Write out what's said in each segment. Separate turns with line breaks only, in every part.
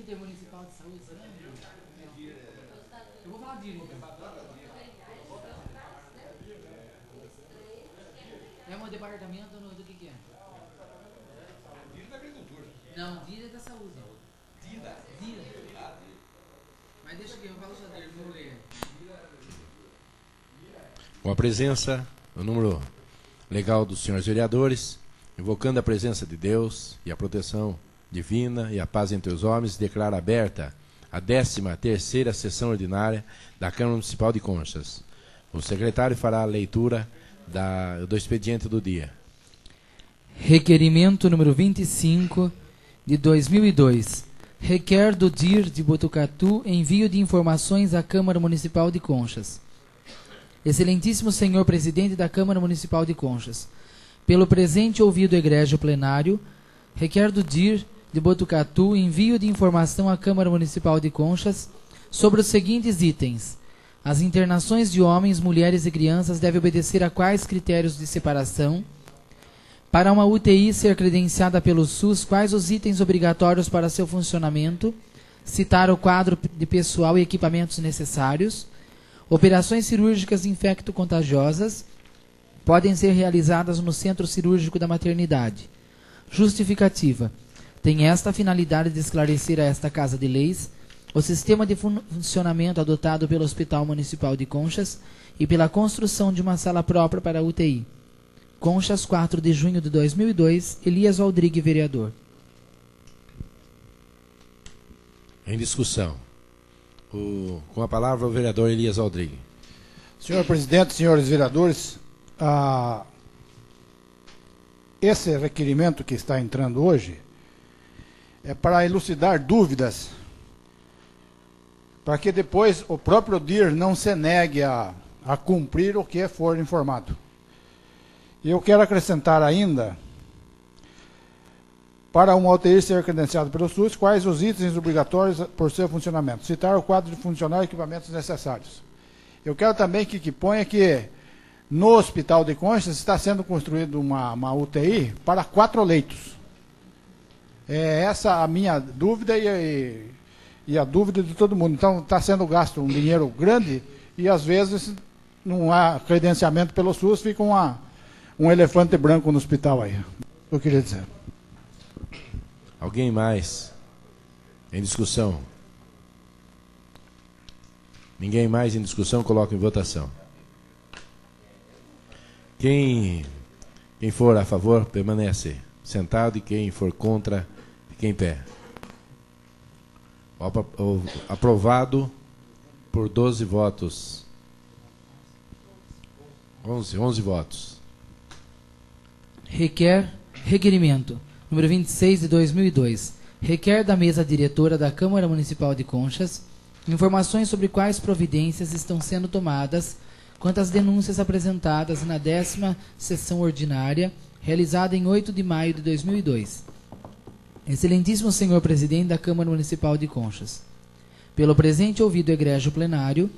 Intermunicipal de Saúde, você lembra? Eu vou falar DIR, então. É um departamento do que é?
DIR da agricultura.
Não, DIR é da saúde.
DIR.
Mas deixa aqui, eu falo só DIR, vou ler.
Com a presença, o número legal dos senhores vereadores, invocando a presença de Deus e a proteção divina e a paz entre os homens, declara aberta a 13ª sessão ordinária da Câmara Municipal de Conchas. O secretário fará a leitura do expediente do dia.
Requerimento número 25 de 2002. Requer do DIR de Botucatu envio de informações à Câmara Municipal de Conchas. Excelentíssimo senhor presidente da Câmara Municipal de Conchas, pelo presente ouvido egrégio plenário, requer do DIR de Botucatu envio de informação à Câmara Municipal de Conchas sobre os seguintes itens. As internações de homens, mulheres e crianças devem obedecer a quais critérios de separação? Para uma UTI ser credenciada pelo SUS, quais os itens obrigatórios para seu funcionamento? Citar o quadro de pessoal e equipamentos necessários. Operações cirúrgicas infecto-contagiosas podem ser realizadas no centro cirúrgico da maternidade. Justificativa. Tem esta finalidade de esclarecer a esta Casa de Leis o sistema de funcionamento adotado pelo Hospital Municipal de Conchas e pela construção de uma sala própria para a UTI. Conchas, 4 de junho de 2002, Elias Aldrigue, vereador.
Em discussão. Com a palavra o vereador Elias Aldrigue.
Senhor presidente, senhores vereadores, esse requerimento que está entrando hoje é para elucidar dúvidas, para que depois o próprio DIR não se negue a cumprir o que for informado. E eu quero acrescentar ainda, para uma UTI ser credenciada pelo SUS, quais os itens obrigatórios por seu funcionamento. Citar o quadro de funcionário e equipamentos necessários. Eu quero também que ponha que no Hospital de Conchas está sendo construída uma UTI para 4 leitos. É essa a minha dúvida e a dúvida de todo mundo. Então está sendo gasto um dinheiro grande e às vezes não há credenciamento pelo SUS, fica um elefante branco no hospital aí. Eu queria dizer.
Alguém mais? Em discussão? Ninguém mais em discussão, coloca em votação. Quem for a favor, permanece sentado, e quem for contra, fica em pé. Aprovado por 12 votos. 11 votos.
Requerimento número 26 de 2002. Requer da mesa diretora da Câmara Municipal de Conchas informações sobre quais providências estão sendo tomadas quanto às denúncias apresentadas na 10ª sessão ordinária, realizada em 8 de maio de 2002. Excelentíssimo senhor presidente da Câmara Municipal de Conchas, pelo presente ouvido egrégio plenário,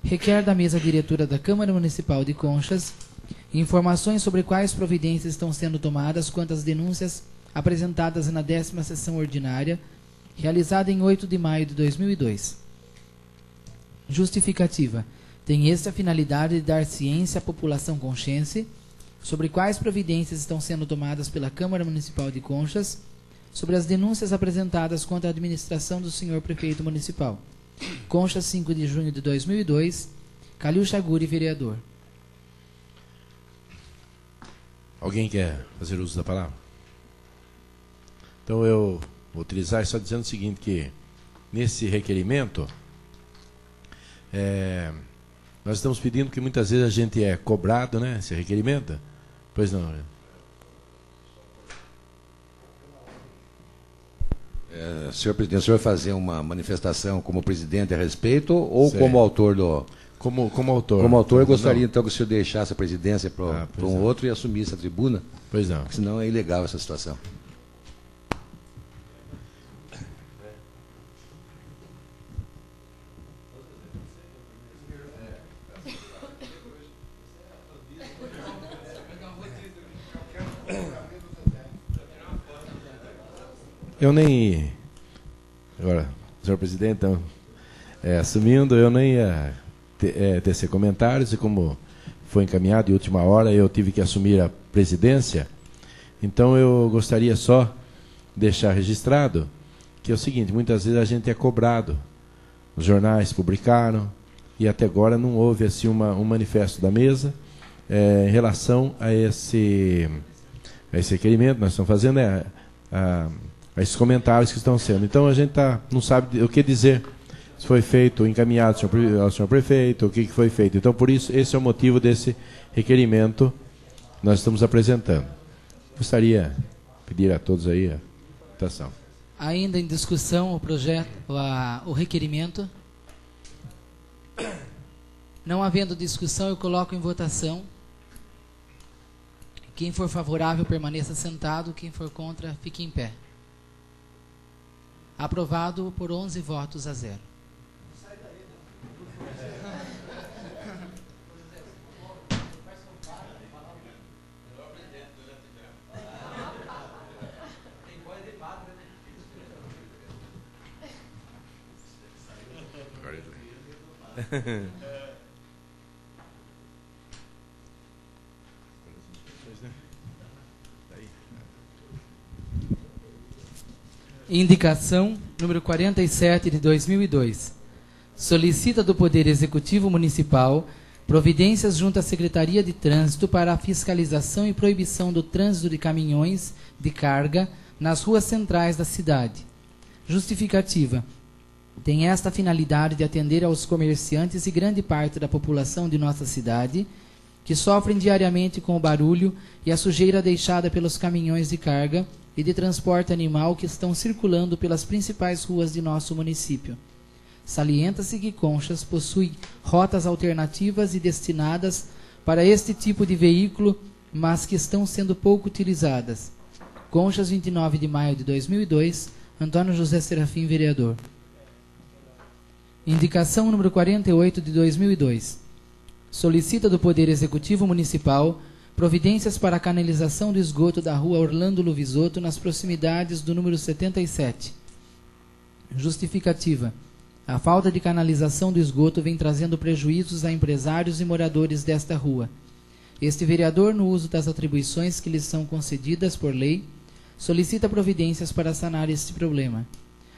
requer da mesa diretora da Câmara Municipal de Conchas informações sobre quais providências estão sendo tomadas quanto às denúncias apresentadas na 10ª sessão ordinária, realizada em 8 de maio de 2002. Justificativa. Tem esta finalidade de dar ciência à população conchense sobre quais providências estão sendo tomadas pela Câmara Municipal de Conchas sobre as denúncias apresentadas contra a administração do senhor prefeito municipal. Conchas, 5 de junho de 2002, Calil Chaguri, vereador.
Alguém quer fazer uso da palavra? Então eu vou utilizar só dizendo o seguinte, que nesse requerimento, nós estamos pedindo que muitas vezes a gente é cobrado, né, esse requerimento. Pois não, né?
Senhor presidente, o senhor vai fazer uma manifestação como presidente a respeito ou
Certo.
como autor do...
Como autor.
Como autor, eu gostaria
Não.
então que o senhor deixasse a presidência para um outro e assumisse a tribuna,
Pois não.
porque senão é ilegal essa situação.
Eu nem Agora, senhor presidente, então, assumindo, eu nem ia tecer comentários, e como foi encaminhado de última hora, eu tive que assumir a presidência. Então eu gostaria só de deixar registrado que é o seguinte: muitas vezes a gente é cobrado, os jornais publicaram, e até agora não houve assim um manifesto da mesa em relação a esse requerimento que nós estamos fazendo, a esses comentários que estão sendo. Então a gente não sabe o que dizer, se foi feito, encaminhado ao senhor prefeito, o que foi feito. Então, por isso, esse é o motivo desse requerimento que nós estamos apresentando. Gostaria de pedir a todos aí a votação.
Ainda em discussão o projeto, o requerimento. Não havendo discussão, eu coloco em votação. Quem for favorável, permaneça sentado. Quem for contra, fique em pé. Aprovado por 11 votos a 0. Indicação número 47 de 2002. Solicita do Poder Executivo Municipal providências junto à Secretaria de Trânsito para a fiscalização e proibição do trânsito de caminhões de carga nas ruas centrais da cidade. Justificativa: tem esta finalidade de atender aos comerciantes e grande parte da população de nossa cidade, que sofrem diariamente com o barulho e a sujeira deixada pelos caminhões de carga e de transporte animal que estão circulando pelas principais ruas de nosso município. Salienta-se que Conchas possui rotas alternativas e destinadas para este tipo de veículo, mas que estão sendo pouco utilizadas. Conchas, 29 de maio de 2002, Antônio José Serafim, vereador. Indicação número 48 de 2002. Solicita do Poder Executivo Municipal providências para a canalização do esgoto da rua Orlando Luvisotto nas proximidades do número 77. Justificativa: a falta de canalização do esgoto vem trazendo prejuízos a empresários e moradores desta rua. Este vereador, no uso das atribuições que lhes são concedidas por lei, solicita providências para sanar este problema.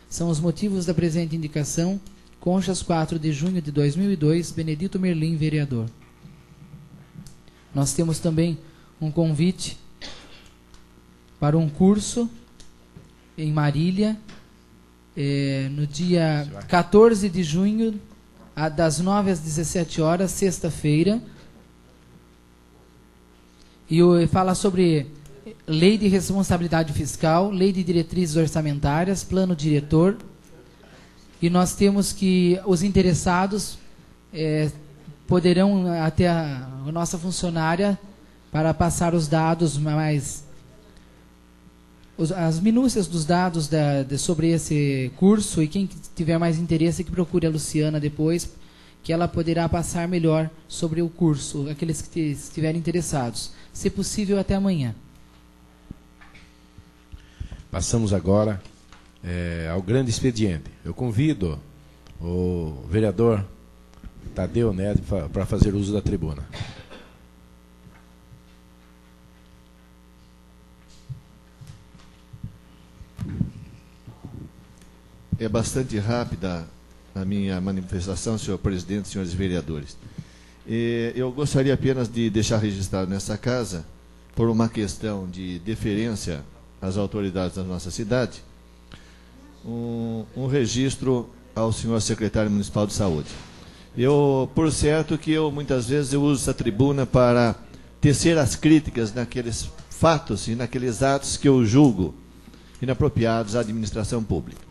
São os motivos da presente indicação. Conchas, 4 de junho de 2002, Benedito Merlim, vereador. Nós temos também um convite para um curso em Marília, no dia 14 de junho, das 9 às 17 horas, sexta-feira. E fala sobre lei de responsabilidade fiscal, lei de diretrizes orçamentárias, plano diretor. E nós temos que os interessados poderão até a nossa funcionária para passar os dados as minúcias dos dados sobre esse curso, e quem tiver mais interesse que procure a Luciana depois, que ela poderá passar melhor sobre o curso, aqueles que estiverem interessados. Se possível, até amanhã.
Passamos agora ao grande expediente. Eu convido o vereador Tadeu Nery para fazer uso da tribuna.
É bastante rápida a minha manifestação, senhor presidente, senhores vereadores. Eu gostaria apenas de deixar registrado nessa casa, por uma questão de deferência às autoridades da nossa cidade, um registro ao senhor secretário municipal de saúde. Por certo que muitas vezes eu uso essa tribuna para tecer as críticas naqueles fatos e naqueles atos que eu julgo inapropriados à administração pública.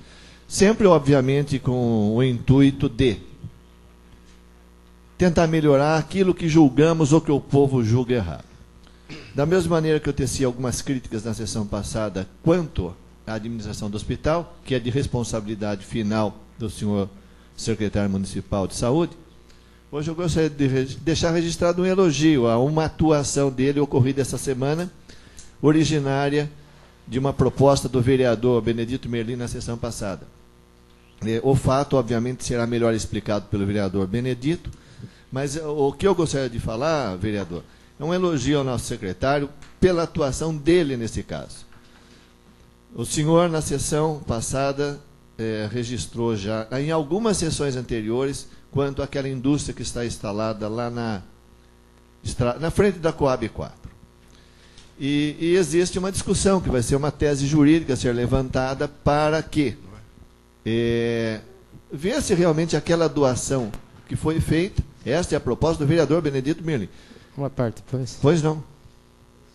Sempre, obviamente, com o intuito de tentar melhorar aquilo que julgamos ou que o povo julga errado. Da mesma maneira que eu teci algumas críticas na sessão passada quanto à administração do hospital, que é de responsabilidade final do senhor secretário municipal de saúde, hoje eu gostaria de deixar registrado um elogio a uma atuação dele ocorrida essa semana, originária de uma proposta do vereador Benedito Merlim na sessão passada. O fato, obviamente, será melhor explicado pelo vereador Benedito, mas o que eu gostaria de falar, vereador, é um elogio ao nosso secretário pela atuação dele nesse caso. O senhor, na sessão passada, registrou já, em algumas sessões anteriores, quanto àquela indústria que está instalada lá na frente da Coab 4. E existe uma discussão, que vai ser uma tese jurídica a ser levantada para que ver se realmente aquela doação que foi feita, esta é a proposta do vereador Benedito Mirling.
Uma parte, pois.
Pois não.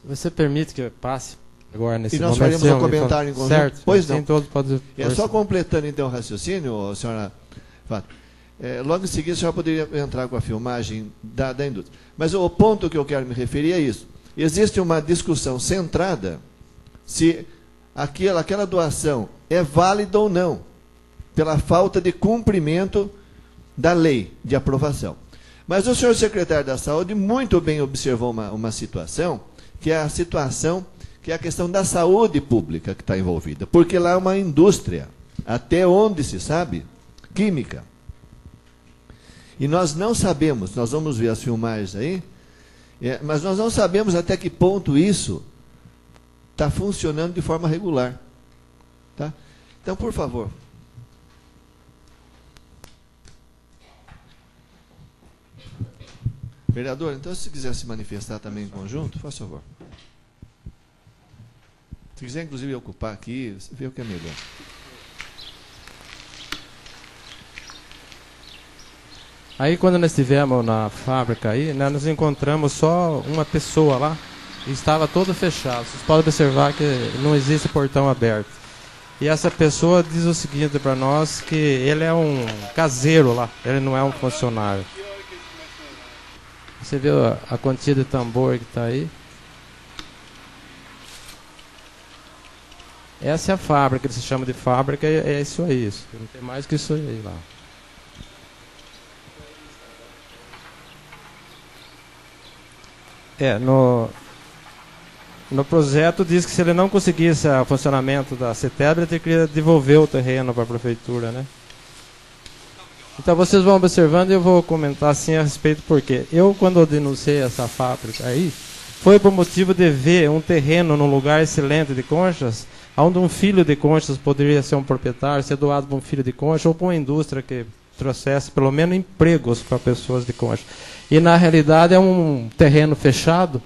Você permite que eu passe agora nesse momento?
E nós faremos um comentário em conjunto?
Certo.
Pois não.
Todos podem...
Só completando então o raciocínio, senhora Fátima. Logo em seguida, a senhora poderia entrar com a filmagem da indústria. Mas o ponto que eu quero me referir é isso. Existe uma discussão centrada se aquela doação é válida ou não, pela falta de cumprimento da lei de aprovação. Mas o senhor secretário da Saúde muito bem observou uma situação, que é a questão da saúde pública que está envolvida. Porque lá é uma indústria, até onde se sabe, química. E nós não sabemos, nós vamos ver as filmagens aí, mas nós não sabemos até que ponto isso está funcionando de forma regular. Tá? Então, por favor. Vereador, então, se quiser se manifestar também em conjunto, faça favor. Se quiser, inclusive, ocupar aqui, você vê o que é melhor.
Aí, quando nós estivemos na fábrica aí, nós encontramos só uma pessoa lá e estava todo fechado. Vocês podem observar que não existe portão aberto. E essa pessoa diz o seguinte para nós, que ele é um caseiro lá, ele não é um funcionário. Você viu a quantia de tambor que está aí? Essa é a fábrica, que se chama de fábrica, é isso aí. Isso. Não tem mais que isso aí lá. No projeto diz que se ele não conseguisse o funcionamento da CETEB, ele teria que devolver o terreno para a prefeitura, né? Então vocês vão observando e eu vou comentar assim a respeito porque eu, quando eu denunciei essa fábrica aí, foi por motivo de ver um terreno num lugar excelente de Conchas, onde um filho de Conchas poderia ser um proprietário, ser doado para um filho de Conchas ou para uma indústria que trouxesse pelo menos empregos para pessoas de Conchas. E na realidade é um terreno fechado,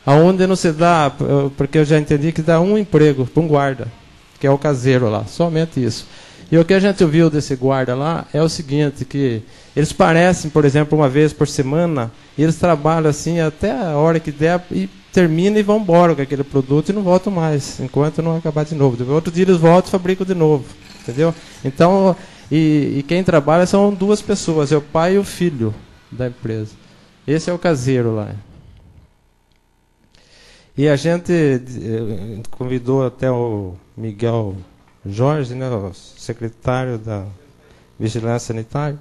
onde não se dá, porque eu já entendi que dá um emprego para um guarda, que é o caseiro lá, somente isso. E o que a gente ouviu desse guarda lá é o seguinte, que eles parecem, por exemplo, uma vez por semana, e eles trabalham assim até a hora que der e terminam e vão embora com aquele produto e não voltam mais, enquanto não acabar de novo. Depois, outro dia eles voltam e fabricam de novo, entendeu? Então, e quem trabalha são duas pessoas, é o pai e o filho da empresa. Esse é o caseiro lá. E a gente convidou até o Miguel Jorge, né, o secretário da Vigilância Sanitária,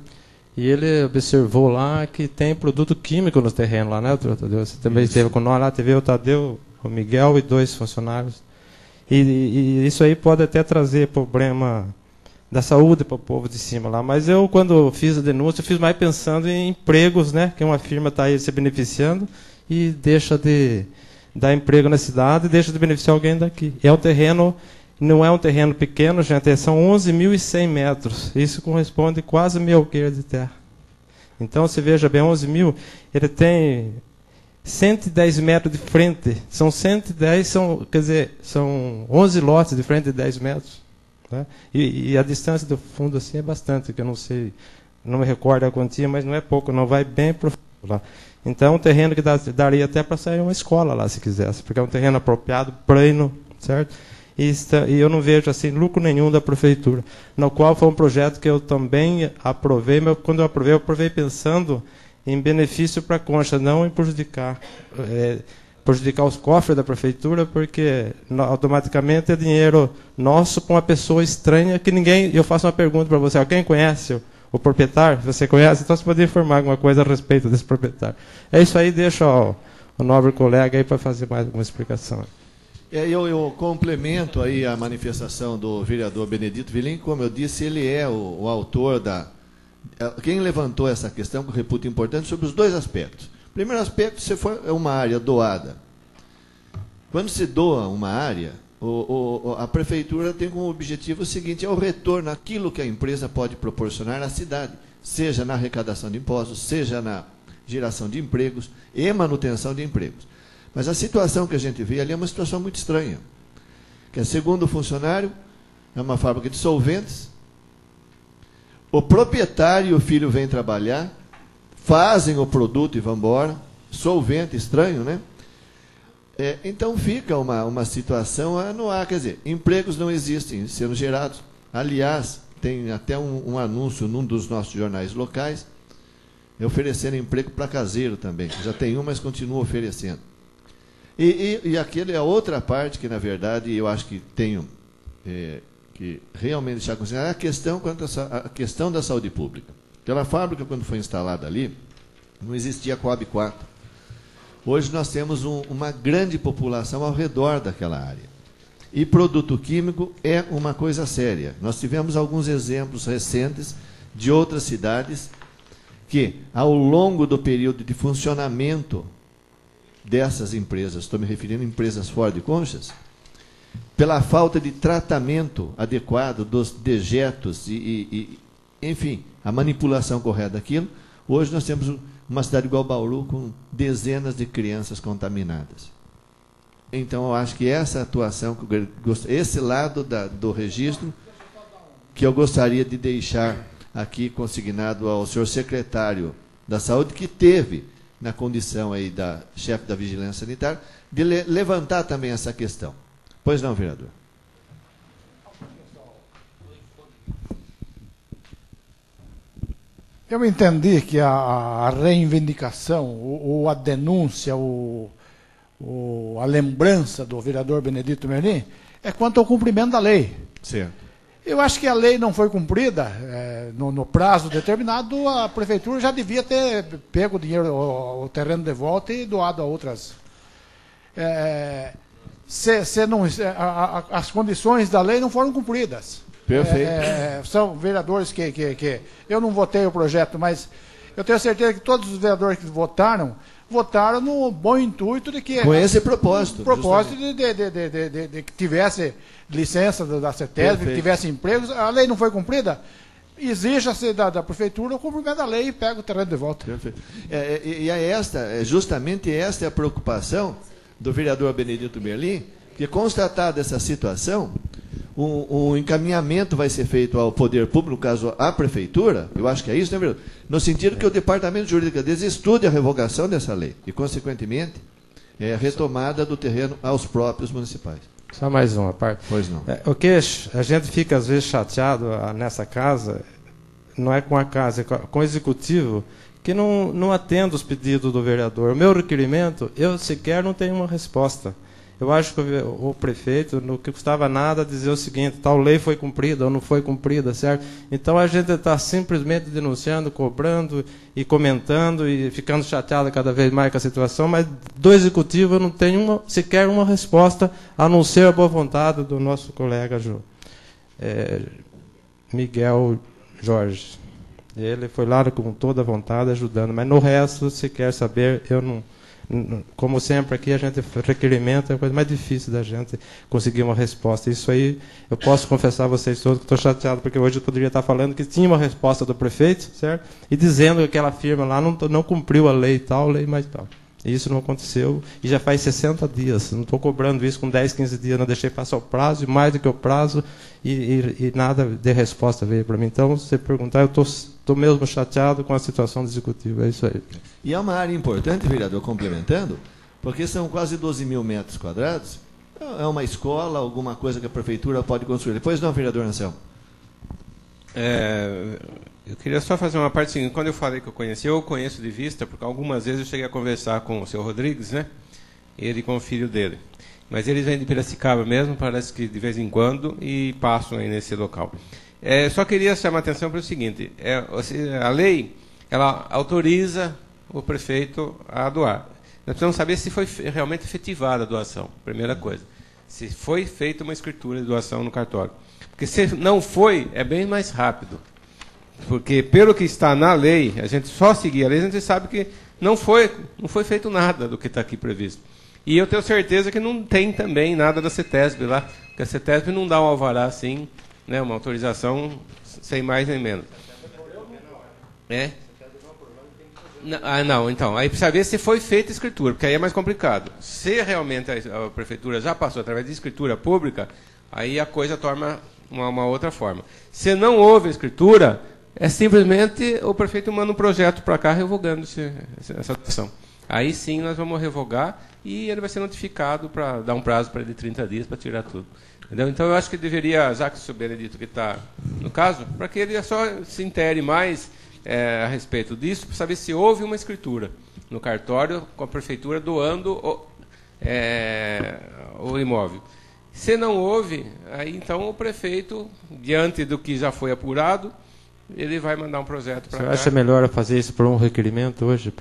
e ele observou lá que tem produto químico no terreno lá, né, Tadeu? Você também esteve com nós lá, teve o Tadeu, o Miguel e 2 funcionários. E isso aí pode até trazer problema da saúde para o povo de cima lá. Mas eu, quando fiz a denúncia, eu fiz mais pensando em empregos, né, que uma firma está aí se beneficiando e deixa de dar emprego na cidade e deixa de beneficiar alguém daqui. É um terreno... Não é um terreno pequeno, gente, são 11.100 metros. Isso corresponde quase a 1.000 alqueires de terra. Então, você veja bem, 11.000, ele tem 110 metros de frente. São 110, quer dizer, são 11 lotes de frente de 10 metros. Né? E a distância do fundo assim é bastante, que eu não sei, não me recordo a quantia, mas não é pouco, não vai bem profundo lá. Então, é um terreno que daria até para sair uma escola lá, se quisesse, porque é um terreno apropriado, plano, certo? E eu não vejo assim lucro nenhum da prefeitura, no qual foi um projeto que eu também aprovei, mas quando eu aprovei pensando em benefício para a Concha, não em prejudicar os cofres da prefeitura, porque automaticamente é dinheiro nosso para uma pessoa estranha que ninguém... Eu faço uma pergunta para você, quem conhece o proprietário? Você conhece? Então você pode informar alguma coisa a respeito desse proprietário. É isso aí, deixa o nobre colega aí para fazer mais alguma explicação.
Eu complemento aí a manifestação do vereador Benedito Vilim. Como eu disse, ele é o autor da... Quem levantou essa questão, que eu reputo importante, sobre os dois aspectos. Primeiro aspecto, se for uma área doada. Quando se doa uma área, a prefeitura tem como objetivo o seguinte, é o retorno àquilo que a empresa pode proporcionar à cidade, seja na arrecadação de impostos, seja na geração de empregos e manutenção de empregos. Mas a situação que a gente vê ali é uma situação muito estranha. Que, segundo o funcionário, é uma fábrica de solventes, o proprietário e o filho vêm trabalhar, fazem o produto e vão embora, solvente estranho, né? Então fica uma situação no ar, quer dizer, empregos não existem sendo gerados. Aliás, tem até um anúncio num dos nossos jornais locais, oferecendo emprego para caseiro também. Já tem mas continua oferecendo. E aquele é a outra parte que, na verdade, eu acho que tenho que realmente deixar considerada, a questão da saúde pública. Aquela fábrica, quando foi instalada ali, não existia Coab 4. Hoje nós temos uma grande população ao redor daquela área. E produto químico é uma coisa séria. Nós tivemos alguns exemplos recentes de outras cidades que, ao longo do período de funcionamento dessas empresas, estou me referindo a empresas fora de Conchas, pela falta de tratamento adequado dos dejetos enfim, a manipulação correta daquilo, hoje nós temos uma cidade igual Bauru com dezenas de crianças contaminadas. Então, eu acho que essa atuação, esse lado do registro, que eu gostaria de deixar aqui consignado ao senhor secretário da Saúde, que teve, na condição aí da chefe da Vigilância Sanitária, de levantar também essa questão. Pois não, vereador?
Eu entendi que a reivindicação, ou a denúncia, a lembrança do vereador Benedito Merlim é quanto ao cumprimento da lei.
Certo.
Eu acho que a lei não foi cumprida no prazo determinado, a prefeitura já devia ter pego o dinheiro, o terreno de volta e doado a outras. As condições da lei não foram cumpridas.
Perfeito.
São vereadores que... Eu não votei o projeto, mas eu tenho certeza que todos os vereadores que votaram no bom intuito de que...
Com esse propósito.
De que tivesse licença da CETESB, que tivesse empregos. A lei não foi cumprida? Exija-se da prefeitura o cumprimento da lei e pega o terreno de volta.
Perfeito. Justamente esta é a preocupação do vereador Benedito Merlim, que, constatada essa situação, um encaminhamento vai ser feito ao poder público, no caso à prefeitura, eu acho que é isso, né, vereador? No sentido que o departamento jurídico deles estude a revogação dessa lei e, consequentemente, a retomada do terreno aos próprios municipais.
Só mais uma parte.
Pois não.
O que a gente fica, às vezes, chateado nessa casa, não é com a casa, é com o executivo, que não atende os pedidos do vereador. O meu requerimento, eu sequer não tenho uma resposta. Eu acho que o prefeito, não custava nada dizer o seguinte, tal lei foi cumprida ou não foi cumprida, certo? Então a gente está simplesmente denunciando, cobrando e comentando e ficando chateado cada vez mais com a situação, mas do executivo eu não tenho sequer uma resposta, a não ser a boa vontade do nosso colega Miguel Jorge. Ele foi lá com toda a vontade ajudando, mas no resto, se quer saber, eu não... Como sempre aqui, a gente requerimento é a coisa mais difícil da gente conseguir uma resposta. Isso aí, eu posso confessar a vocês todos que estou chateado, porque hoje eu poderia estar falando que tinha uma resposta do prefeito, certo? E dizendo que aquela firma lá não cumpriu a lei tal, lei mais tal. E isso não aconteceu, e já faz 60 dias. Não estou cobrando isso com 10, 15 dias, não deixei passar o prazo, e mais do que o prazo, e nada de resposta veio para mim. Então, se você perguntar, eu estou mesmo chateado com a situação do executivo, é isso aí.
E é uma área importante, vereador, complementando, porque são quase 12 mil metros quadrados, é uma escola, alguma coisa que a prefeitura pode construir. Depois não, vereador Anselmo.
Eu queria só fazer uma parte seguinte. Quando eu falei que eu conheço de vista, porque algumas vezes eu cheguei a conversar com o seu Rodrigues, né? Ele com o filho dele. Mas eles vêm de Piracicaba mesmo, parece que de vez em quando, e passam aí nesse local. Só queria chamar a atenção para o seguinte, a lei, ela autoriza o prefeito a doar. Nós precisamos saber se foi realmente efetivada a doação, primeira coisa. se foi feita uma escritura de doação no cartório. Porque se não foi, é bem mais rápido. Porque, pelo que está na lei, a gente só seguir a lei, a gente sabe que não foi feito nada do que está aqui previsto. E eu tenho certeza que não tem também nada da CETESB lá, porque a CETESB não dá um alvará assim, né, uma autorização sem mais nem menos. É? Não, então, aí precisa ver se foi feita escritura, porque aí é mais complicado. Se realmente a prefeitura já passou através de escritura pública, aí a coisa torna uma outra forma. Se não houve escritura, é simplesmente o prefeito manda um projeto para cá revogando essa ação. Aí sim nós vamos revogar e ele vai ser notificado para dar um prazo para ele de 30 dias para tirar tudo. Entendeu? Então eu acho que deveria, já que o senhor Benedito que está no caso, para que ele só se intere mais a respeito disso, para saber se houve uma escritura no cartório com a prefeitura doando o imóvel. Se não houve, aí então o prefeito, diante do que já foi apurado, ele vai mandar um projeto para cá.
Você acha melhor fazer isso por um requerimento hoje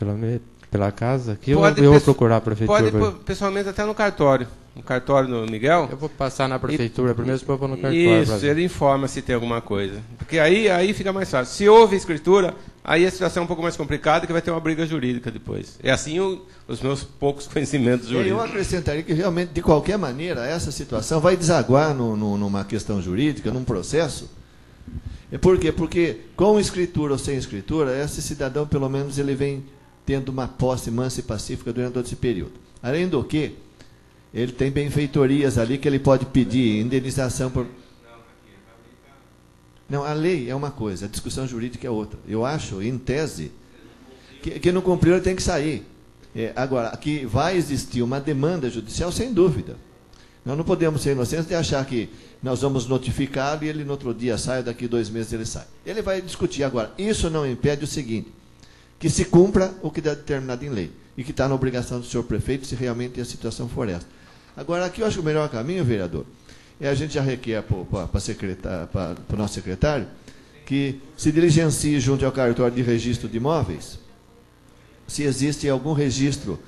pela casa? Que eu vou procurar a prefeitura.
Pode, pessoalmente, até no cartório. No cartório no Miguel.
Eu vou passar na prefeitura primeiro, depois vou no cartório.
Isso, ele informa se tem alguma coisa. Porque aí fica mais fácil. Se houve escritura, aí a situação é um pouco mais complicada, que vai ter uma briga jurídica depois. É assim os meus poucos conhecimentos jurídicos.
Eu acrescentaria que realmente, de qualquer maneira, essa situação vai desaguar numa questão jurídica, num processo. Por quê? Porque com escritura ou sem escritura, esse cidadão, pelo menos, ele vem tendo uma posse mansa e pacífica durante todo esse período. Além do que, ele tem benfeitorias ali que ele pode pedir indenização por... Não, a lei é uma coisa, a discussão jurídica é outra. Eu acho, em tese, que não cumpriu ele tem que sair. Agora, que vai existir uma demanda judicial, sem dúvida. Nós não podemos ser inocentes de achar que nós vamos notificá-lo e ele no outro dia sai, daqui 2 meses ele sai. Ele vai discutir. Agora, isso não impede o seguinte, que se cumpra o que está determinado em lei e que está na obrigação do senhor prefeito, se realmente a situação for essa. Agora, aqui eu acho que o melhor caminho, vereador, a gente já requer para o nosso secretário que se diligencie junto ao cartório de registro de imóveis, se existe algum registro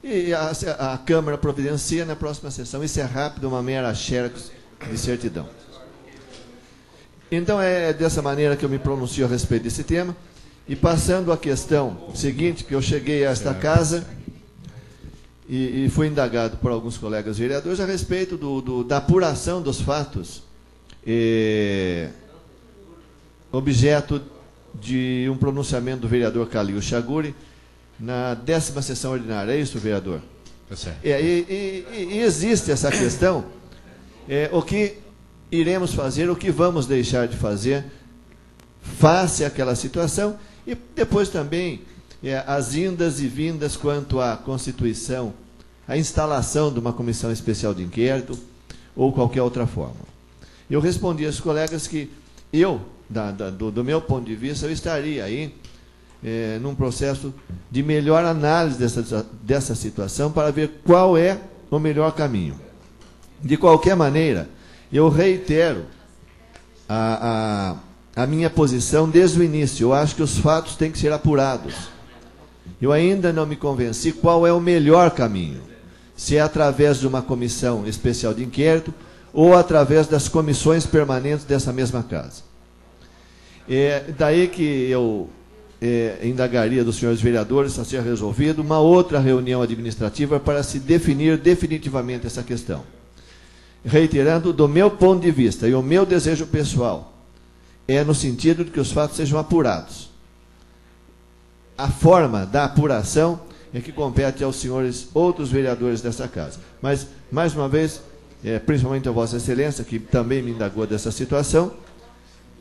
e a Câmara providencia na próxima sessão. Isso é rápido, uma mera xerox de certidão. Então é dessa maneira que eu me pronuncio a respeito desse tema. E passando à questão seguinte, que eu cheguei a esta casa e fui indagado por alguns colegas vereadores a respeito da apuração dos fatos objeto de um pronunciamento do vereador Calil Chaguri na 10ª sessão ordinária. É isso, vereador?
Tá certo.
E existe essa questão, o que iremos fazer, o que vamos deixar de fazer face àquela situação, e depois também as indas e vindas quanto à constituição, a instalação de uma comissão especial de inquérito ou qualquer outra forma. Eu respondi aos colegas que eu, do meu ponto de vista, eu estaria aí num processo de melhor análise dessa situação para ver qual é o melhor caminho. De qualquer maneira, eu reitero a minha posição desde o início. Eu acho que os fatos têm que ser apurados. Eu ainda não me convenci qual é o melhor caminho. Se é através de uma comissão especial de inquérito ou através das comissões permanentes dessa mesma casa. Daí que eu indagaria dos senhores vereadores a ser resolvido uma outra reunião administrativa para se definir definitivamente essa questão. Reiterando, do meu ponto de vista e o meu desejo pessoal, no sentido de que os fatos sejam apurados. A forma da apuração é que compete aos senhores outros vereadores dessa casa. Mas, mais uma vez, principalmente a Vossa Excelência, que também me indagou dessa situação,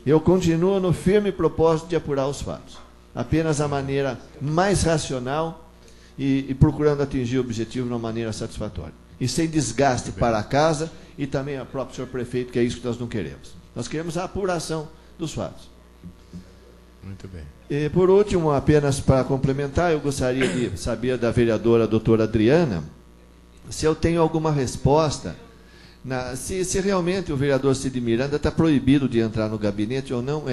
eu continuo no firme propósito de apurar os fatos. Apenas a maneira mais racional e procurando atingir o objetivo de uma maneira satisfatória. E sem desgaste para a casa e também ao próprio senhor prefeito, que é isso que nós não queremos. Nós queremos a apuração dos fatos.
Muito bem.
E, por último, apenas para complementar, eu gostaria de saber da vereadora doutora Adriana se eu tenho alguma resposta, se realmente o vereador Cid Miranda está proibido de entrar no gabinete ou não.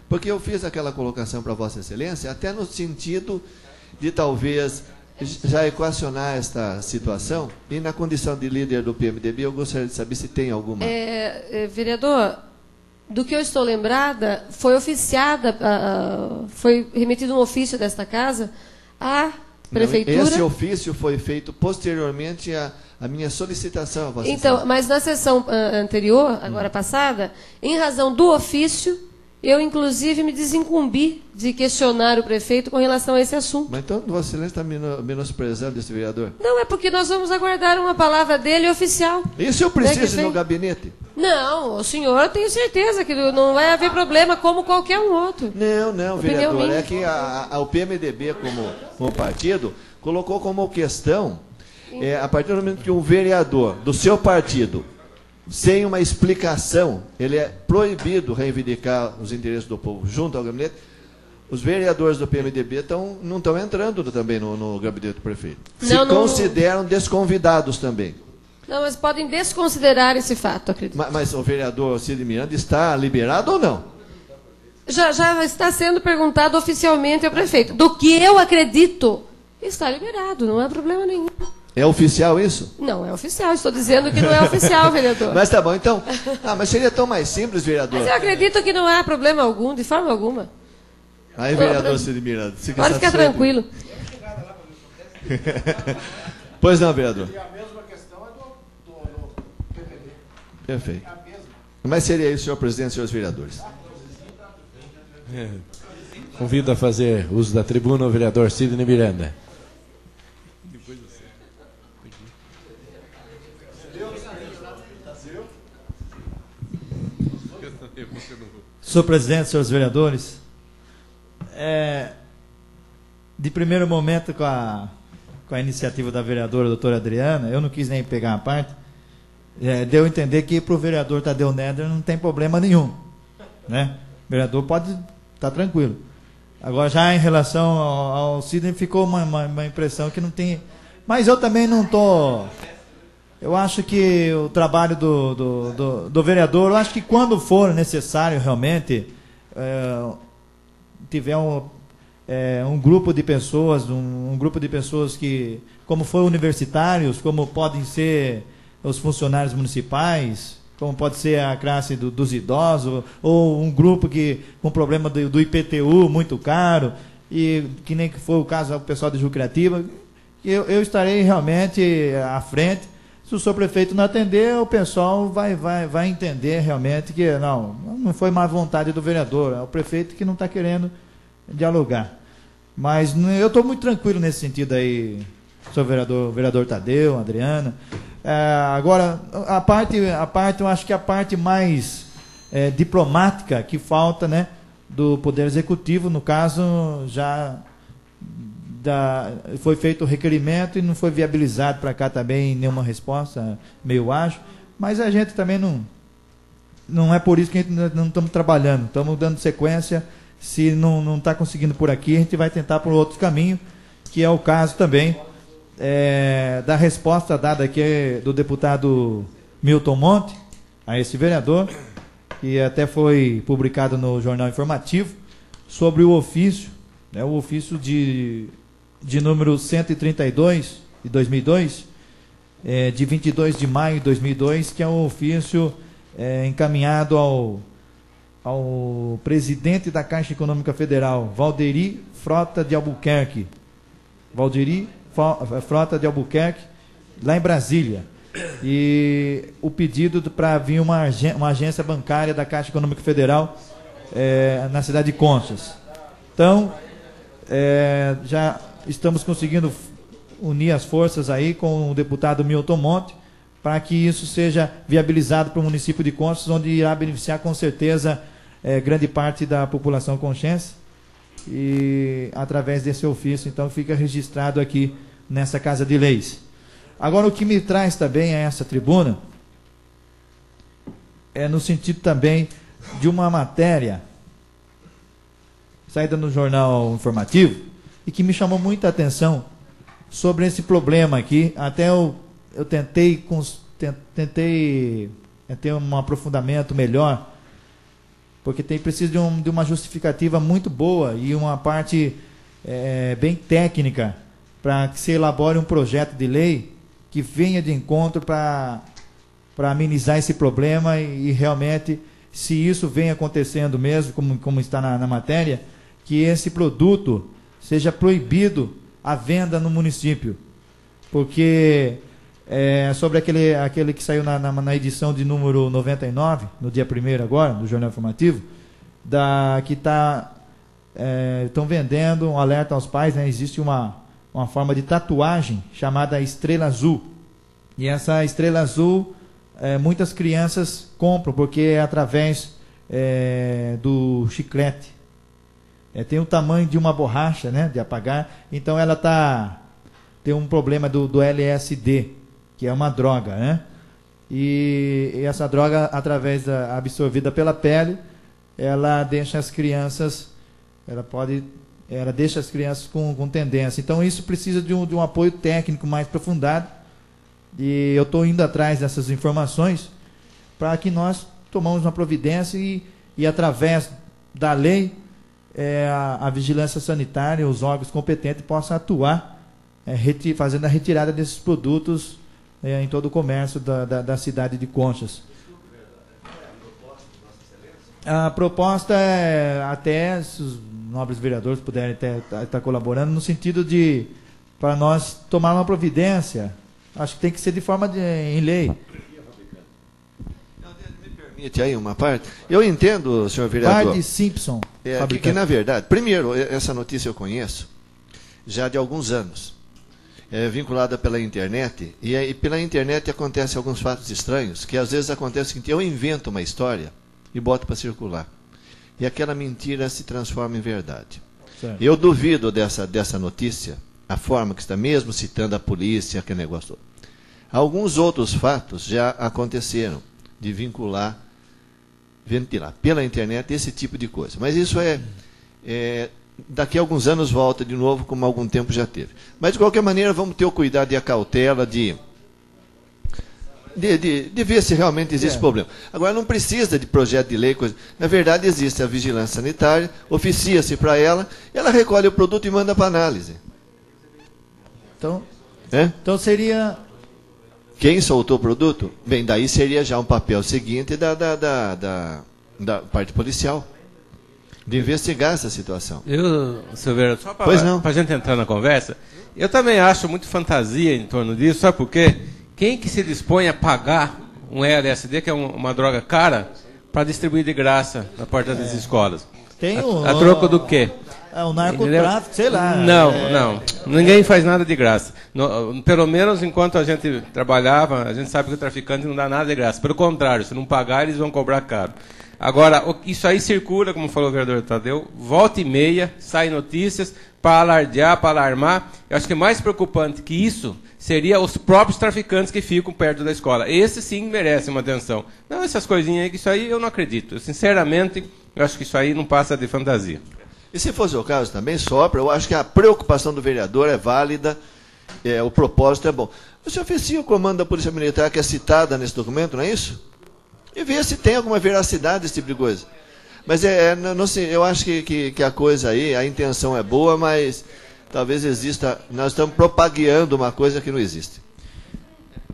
Porque eu fiz aquela colocação para Vossa Excelência, até no sentido de talvez já equacionar esta situação, e na condição de líder do PMDB, eu gostaria de saber se tem alguma...
Vereador, do que eu estou lembrada, foi oficiada, foi remetido um ofício desta casa à Prefeitura...
Não, esse ofício foi feito posteriormente à minha solicitação. A Vossa
Então, mas na sessão anterior, agora passada, em razão do ofício, eu, inclusive, me desincumbi de questionar o prefeito com relação a esse assunto.
Mas então, Vossa Excelência está menosprezando esse vereador?
Não, é porque nós vamos aguardar uma palavra dele oficial.
E se eu preciso no gabinete?
Não, o senhor, eu tenho certeza que não vai haver problema como qualquer um outro.
Não, vereador. É que o PMDB, como partido, colocou como questão, a partir do momento que um vereador do seu partido, sem uma explicação, ele é proibido reivindicar os interesses do povo junto ao gabinete, os vereadores do PMDB não estão entrando também no gabinete do prefeito. Se consideram desconvidados também.
Não, mas podem desconsiderar esse fato, acredito.
Mas o vereador Cid Miranda está liberado ou não?
Já está sendo perguntado oficialmente ao prefeito. Do que eu acredito, está liberado, não há problema nenhum.
É oficial isso?
Não é oficial, estou dizendo que não é oficial, vereador.
Mas tá bom, então. Mas seria tão mais simples, vereador.
Mas eu acredito que não há problema algum, de forma alguma.
Aí, vereador Cid Miranda,
pode ficar tranquilo.
Pois não, vereador. E a mesma questão é do PPD. Perfeito. Mas seria isso, senhor presidente e senhores vereadores.
Convido a fazer uso da tribuna o vereador Sidney Miranda.
Senhor presidente, senhores vereadores, de primeiro momento com a iniciativa da vereadora doutora Adriana, eu não quis nem pegar a parte, deu a entender que para o vereador Tadeu Neder não tem problema nenhum, né? O vereador pode estar tranquilo. Agora, já em relação ao Sidney, ficou uma impressão que não tem... Mas eu também não estou... Eu acho que o trabalho do vereador, eu acho que quando for necessário realmente, tiver um grupo de pessoas, um grupo de pessoas que, como for universitários, como podem ser os funcionários municipais, como pode ser a classe dos idosos, ou um grupo com problema do IPTU muito caro, e que nem que foi o caso do pessoal de Jucreativa, eu estarei realmente à frente. Se o senhor prefeito não atender, o pessoal vai entender realmente que não foi má vontade do vereador, é o prefeito que não está querendo dialogar. Mas eu estou muito tranquilo nesse sentido aí, senhor vereador Tadeu, Adriana. Agora, a parte, eu acho que a parte mais diplomática que falta, né, do Poder Executivo, no caso, já... foi feito o requerimento e não foi viabilizado para cá também nenhuma resposta, meio ágil, mas a gente também não é por isso que a gente não estamos trabalhando, estamos dando sequência. Se não está conseguindo por aqui, a gente vai tentar por outro caminho, que é o caso também da resposta dada aqui do deputado Milton Monte, a esse vereador, que até foi publicado no Jornal Informativo, sobre o ofício, né, o ofício de número 132, de 2002, de 22 de maio de 2002, que é um ofício encaminhado ao presidente da Caixa Econômica Federal, Valderi Frota de Albuquerque. Valderi Frota de Albuquerque, lá em Brasília. E o pedido para vir uma agência bancária da Caixa Econômica Federal na cidade de Conchas. Então, já estamos conseguindo unir as forças aí com o deputado Milton Monte para que isso seja viabilizado para o município de Conchas, onde irá beneficiar com certeza grande parte da população conchense, e através desse ofício, então, fica registrado aqui nessa Casa de Leis. Agora, o que me traz também a essa tribuna é no sentido também de uma matéria saída no Jornal Informativo e que me chamou muita atenção sobre esse problema aqui. Até eu tentei ter um aprofundamento melhor, porque precisa de uma justificativa muito boa e uma parte bem técnica para que se elabore um projeto de lei que venha de encontro para amenizar esse problema e realmente, se isso vem acontecendo mesmo, como está na matéria, que esse produto seja proibido a venda no município. Porque sobre aquele que saiu na edição de número 99, no dia 1º agora, do Jornal Informativo, que estão vendendo um alerta aos pais, né? Existe uma forma de tatuagem chamada estrela azul. E essa estrela azul, muitas crianças compram, porque é através do chiclete. Tem o tamanho de uma borracha, né, de apagar. Então ela tem um problema do LSD, que é uma droga, né? E essa droga, absorvida pela pele, ela deixa as crianças, ela deixa as crianças com tendência. Então isso precisa de um apoio técnico mais aprofundado. E eu estou indo atrás dessas informações para que nós tomamos uma providência e através da lei, a vigilância sanitária, os órgãos competentes possam atuar, fazendo a retirada desses produtos em todo o comércio da cidade de Conchas. A proposta até, se os nobres vereadores puderem estar colaborando, no sentido de, para nós tomar uma providência, acho que tem que ser de forma em lei.
Me permite aí uma parte? Eu entendo, senhor vereador.
Bard Simpson.
Que na verdade, primeiro, essa notícia eu conheço já de alguns anos. É vinculada pela internet, e pela internet acontecem alguns fatos estranhos, que às vezes acontece o seguinte: eu invento uma história e boto para circular. E aquela mentira se transforma em verdade. Certo. Eu duvido dessa notícia, a forma que está, mesmo citando a polícia, aquele negócio todo. Alguns outros fatos já aconteceram, de ventilar pela internet esse tipo de coisa. Mas isso daqui a alguns anos volta de novo, como há algum tempo já teve. Mas, de qualquer maneira, vamos ter o cuidado e a cautela de ver se realmente existe problema. Agora, não precisa de projeto de lei, coisa. Na verdade, existe a vigilância sanitária, oficia-se para ela recolhe o produto e manda para análise.
Então seria...
Quem soltou o produto? Bem, daí seria já um papel seguinte da parte policial, de investigar essa situação.
Silveira, só para a gente entrar na conversa, eu também acho muito fantasia em torno disso, sabe por quê? Quem que se dispõe a pagar um LSD, que é uma droga cara, para distribuir de graça na porta das escolas? A troco do quê?
O narcotráfico, sei lá.
Não. Ninguém faz nada de graça. Pelo menos enquanto a gente trabalhava, a gente sabe que o traficante não dá nada de graça. Pelo contrário, se não pagar, eles vão cobrar caro. Agora, isso aí circula, como falou o vereador Tadeu, volta e meia, sai notícias para alardear, para alarmar. Eu acho que mais preocupante que isso seria os próprios traficantes que ficam perto da escola. Esses sim merecem uma atenção. Não essas coisinhas aí, que isso aí eu não acredito. Sinceramente, eu acho que isso aí não passa de fantasia.
E se fosse o caso também, eu acho que a preocupação do vereador é válida, o propósito é bom. Você oficia o comando da Polícia Militar, que é citada nesse documento, não é isso? E ver se tem alguma veracidade desse tipo de coisa. Mas não sei, eu acho que a coisa aí, a intenção é boa, mas talvez exista... Nós estamos propagando uma coisa que não existe.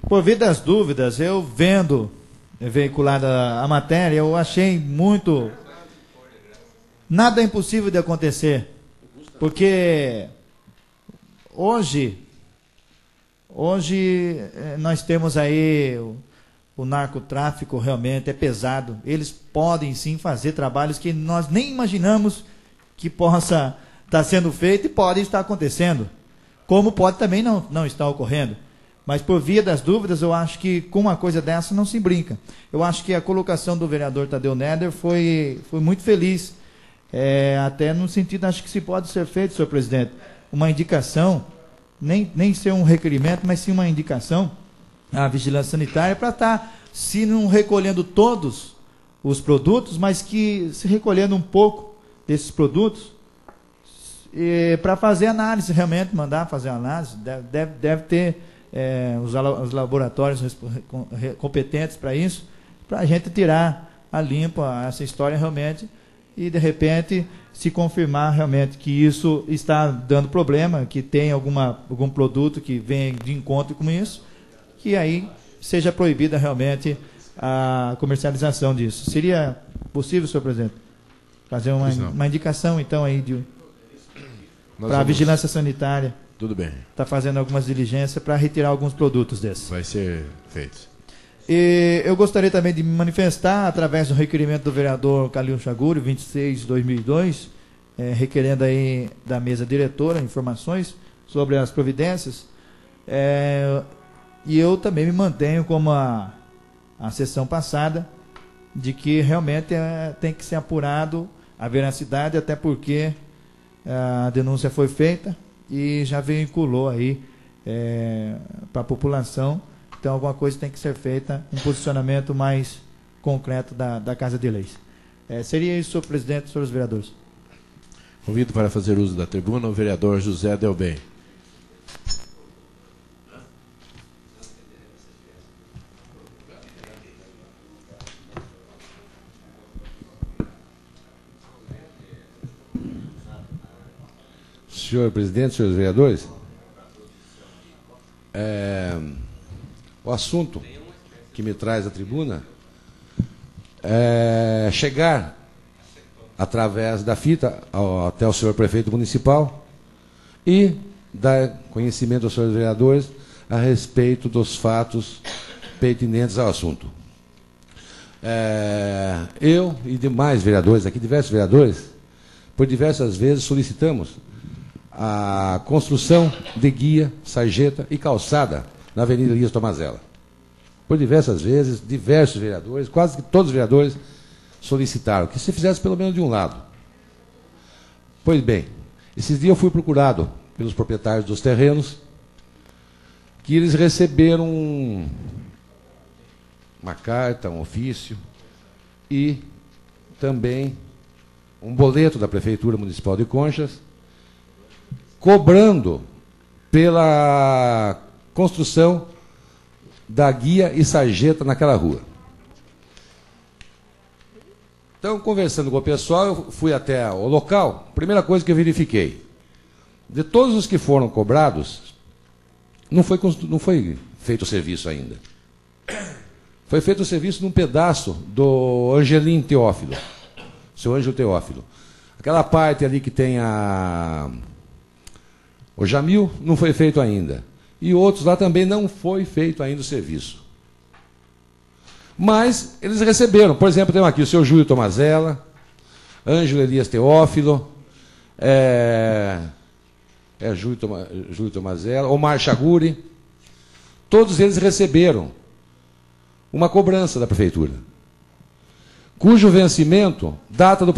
Por via das dúvidas, eu vendo veiculada a matéria, eu achei muito... Nada é impossível de acontecer, porque hoje nós temos aí o narcotráfico, realmente é pesado. Eles podem sim fazer trabalhos que nós nem imaginamos que possa estar sendo feito e pode estar acontecendo, como pode também não estar ocorrendo. Mas por via das dúvidas, eu acho que com uma coisa dessa não se brinca. Eu acho que a colocação do vereador Tadeu Neder foi muito feliz. Até no sentido, acho que se pode ser feito, senhor presidente, uma indicação, nem ser um requerimento, mas sim uma indicação à vigilância sanitária para estar, se não recolhendo todos os produtos, mas que se recolhendo um pouco desses produtos, para fazer análise, realmente mandar fazer análise. Deve ter os laboratórios competentes para isso, para a gente tirar a limpo essa história realmente e, de repente, se confirmar realmente que isso está dando problema, que tem algum produto que vem de encontro com isso, que aí seja proibida realmente a comercialização disso. Seria possível, senhor presidente, fazer uma indicação, então, aí para a vigilância sanitária?
Tudo bem.
Está fazendo algumas diligências para retirar alguns produtos desses.
Vai ser feito.
E eu gostaria também de me manifestar, através do requerimento do vereador Calil Chaguri, 26/2002, requerendo aí da mesa diretora informações sobre as providências. E eu também me mantenho como a sessão passada, de que realmente tem que ser apurado a veracidade, até porque a denúncia foi feita e já veiculou aí para a população. Então, alguma coisa tem que ser feita, um posicionamento mais concreto da Casa de Leis. Seria isso, senhor presidente, senhores vereadores.
Convido para fazer uso da tribuna o vereador José Delbem.
Senhor presidente, senhores vereadores, o assunto que me traz à tribuna é chegar, através da fita, até o senhor prefeito municipal e dar conhecimento aos senhores vereadores a respeito dos fatos pertinentes ao assunto. Eu e demais vereadores, aqui diversos vereadores, por diversas vezes solicitamos a construção de guia, sarjeta e calçada na Avenida Elias Tomazella. Por diversas vezes, diversos vereadores, quase que todos os vereadores solicitaram que se fizesse pelo menos de um lado. Pois bem, esses dias eu fui procurado pelos proprietários dos terrenos, que eles receberam uma carta, um ofício e também um boleto da Prefeitura Municipal de Conchas, cobrando pela construção da guia e sarjeta naquela rua. Então, conversando com o pessoal, eu fui até o local. Primeira coisa que eu verifiquei, de todos os que foram cobrados, não foi feito o serviço ainda. Foi feito o serviço num pedaço do Angelim Teófilo, seu Ângelo Teófilo. Aquela parte ali que tem o Jamil, não foi feito ainda. E outros lá também não foi feito ainda o serviço. Mas eles receberam. Por exemplo, tem aqui o seu Júlio Tomazella, Ângelo Elias Teófilo, Júlio Tomazella, Omar Chaguri. Todos eles receberam uma cobrança da prefeitura, cujo vencimento, data do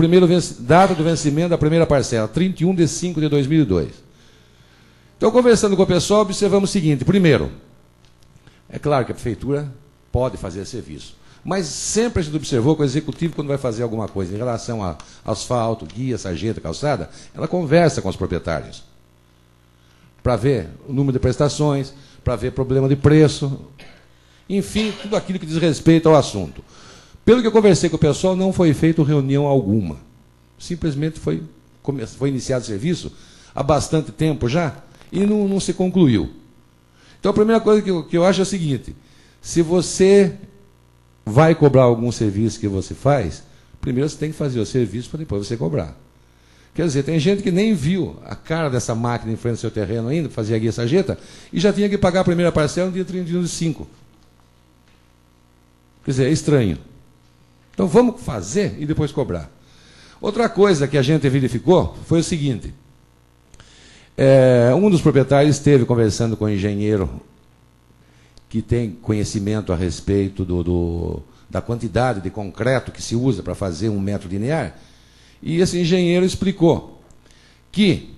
vencimento da primeira parcela, 31/5/2002. Então, conversando com o pessoal, observamos o seguinte: primeiro, é claro que a prefeitura pode fazer serviço, mas sempre a gente observou que o executivo, quando vai fazer alguma coisa em relação a asfalto, guia, sarjeta, calçada, ela conversa com os proprietários para ver o número de prestações, para ver problema de preço, enfim, tudo aquilo que diz respeito ao assunto. Pelo que eu conversei com o pessoal, não foi feita reunião alguma. Simplesmente foi iniciado o serviço há bastante tempo já, e não se concluiu. Então, a primeira coisa que eu acho é o seguinte: se você vai cobrar algum serviço que você faz, primeiro você tem que fazer o serviço para depois você cobrar. Quer dizer, tem gente que nem viu a cara dessa máquina em frente ao seu terreno ainda, fazia guia sarjeta, e já tinha que pagar a primeira parcela no dia 31/5. Quer dizer, é estranho. Então, vamos fazer e depois cobrar. Outra coisa que a gente verificou foi o seguinte: um dos proprietários esteve conversando com o engenheiro que tem conhecimento a respeito da quantidade de concreto que se usa para fazer 1 metro linear, e esse engenheiro explicou que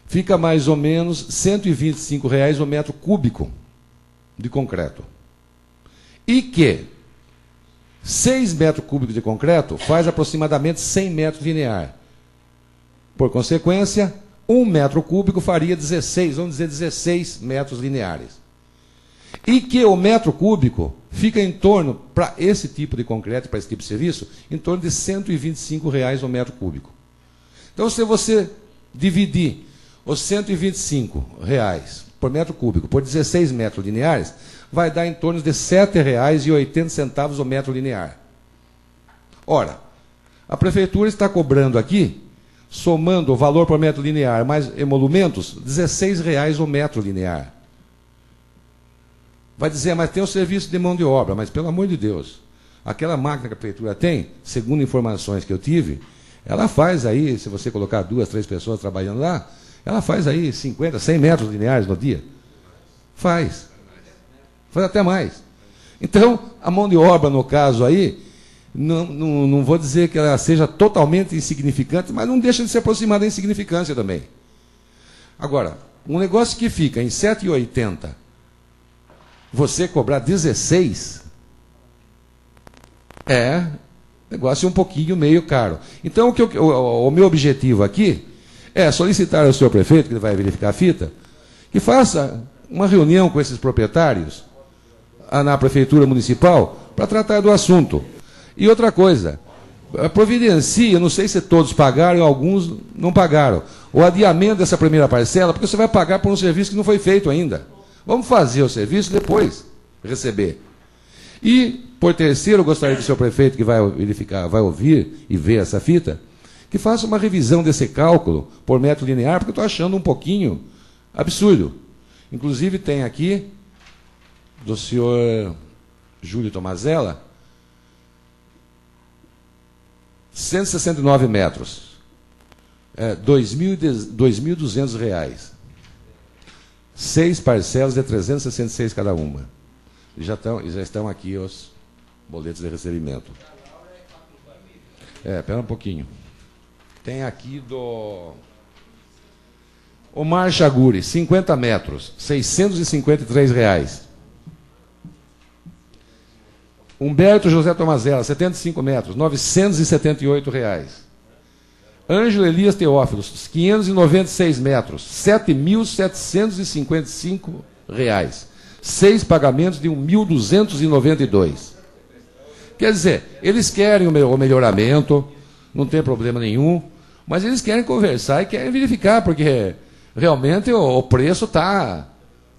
fica mais ou menos R$ 125 o metro cúbico de concreto, e que 6 metros cúbicos de concreto faz aproximadamente 100 metros linear. Por consequência, 1 metro cúbico faria 16 metros lineares. E que o metro cúbico fica em torno, para esse tipo de concreto, para esse tipo de serviço, em torno de R$ 125 o metro cúbico. Então, se você dividir os R$ 125 por metro cúbico por 16 metros lineares, vai dar em torno de R$ 7,80 o metro linear. Ora, a prefeitura está cobrando aqui, somando o valor por metro linear mais emolumentos, R$ 16 o metro linear. Vai dizer, mas tem o serviço de mão de obra, mas pelo amor de Deus, aquela máquina que a prefeitura tem, segundo informações que eu tive, ela faz aí, se você colocar 2, 3 pessoas trabalhando lá, ela faz aí 50, 100 metros lineares no dia. Faz até mais. Então, a mão de obra, no caso aí, não vou dizer que ela seja totalmente insignificante, mas não deixa de se aproximar da insignificância também. Agora, um negócio que fica em R$ 7,80, você cobrar 16, é negócio um pouquinho meio caro. Então, o meu objetivo aqui é solicitar ao senhor prefeito, que vai verificar a fita, que faça uma reunião com esses proprietários na prefeitura municipal para tratar do assunto. E outra coisa, providencie, eu não sei se todos pagaram, alguns não pagaram, o adiamento dessa primeira parcela, porque você vai pagar por um serviço que não foi feito ainda. Vamos fazer o serviço depois receber. E, por terceiro, eu gostaria que o senhor prefeito, que vai verificar, vai ouvir e ver essa fita, que faça uma revisão desse cálculo por metro linear, porque eu estou achando um pouquinho absurdo. Inclusive, tem aqui, do senhor Júlio Tomazella, 169 metros. R$ 2.200. 6 parcelas de 366 cada uma. Já estão aqui os boletos de recebimento. Espera um pouquinho. Tem aqui do Omar Chaguri, 50 metros, R$ 653. Humberto José Tomazella, 75 metros, R$ 978. Ângelo Elias Teófilos, 596 metros, R$ 7.755. 6 pagamentos de R$ 1.292. Quer dizer, eles querem o melhoramento, não tem problema nenhum, mas eles querem conversar e querem verificar, porque realmente o preço está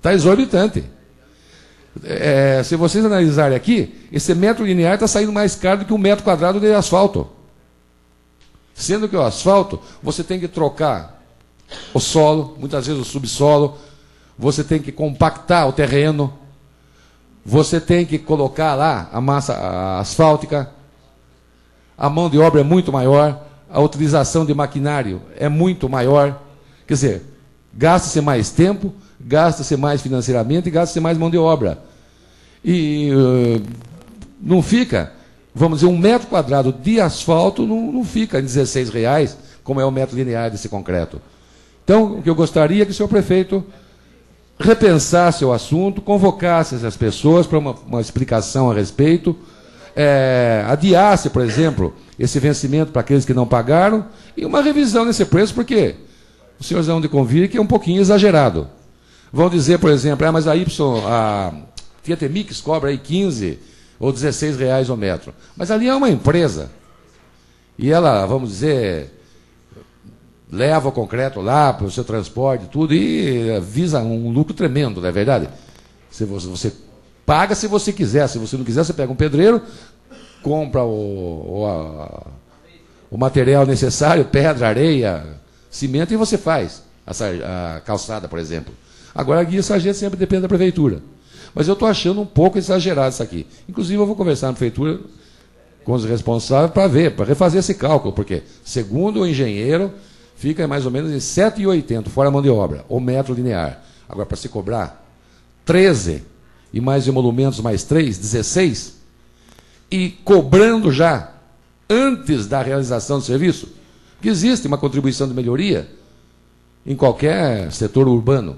exorbitante. Se vocês analisarem aqui, esse metro linear está saindo mais caro do que um metro quadrado de asfalto. Sendo que o asfalto, você tem que trocar o solo, muitas vezes o subsolo, você tem que compactar o terreno, você tem que colocar lá a massa asfáltica, a mão de obra é muito maior, a utilização de maquinário é muito maior, quer dizer, gasta-se mais tempo, gasta-se mais financeiramente e gasta-se mais mão de obra. E não fica, vamos dizer, um metro quadrado de asfalto não fica em R$16, como é o metro linear desse concreto. Então, o que eu gostaria é que o senhor prefeito repensasse o assunto, convocasse essas pessoas para uma explicação a respeito, adiasse, por exemplo, esse vencimento para aqueles que não pagaram, e uma revisão nesse preço, porque os senhores vão de convir que é um pouquinho exagerado. Vão dizer, por exemplo, mas a Tietemix cobra aí 15 ou 16 reais o metro. Mas ali é uma empresa. E ela, vamos dizer, leva o concreto lá para o seu transporte, tudo, e visa um lucro tremendo, não é verdade? Se você paga se você quiser. Se você não quiser, você pega um pedreiro, compra o material necessário, pedra, areia, cimento, e você faz a calçada, por exemplo. Agora, a guia sargento sempre depende da prefeitura. Mas eu estou achando um pouco exagerado isso aqui. Inclusive, eu vou conversar na prefeitura com os responsáveis para ver, para refazer esse cálculo, porque, segundo o engenheiro, fica mais ou menos em R$ 7,80, fora a mão de obra, o metro linear. Agora, para se cobrar 13 e mais emolumentos mais 3, 16, e cobrando já antes da realização do serviço, que existe uma contribuição de melhoria em qualquer setor urbano,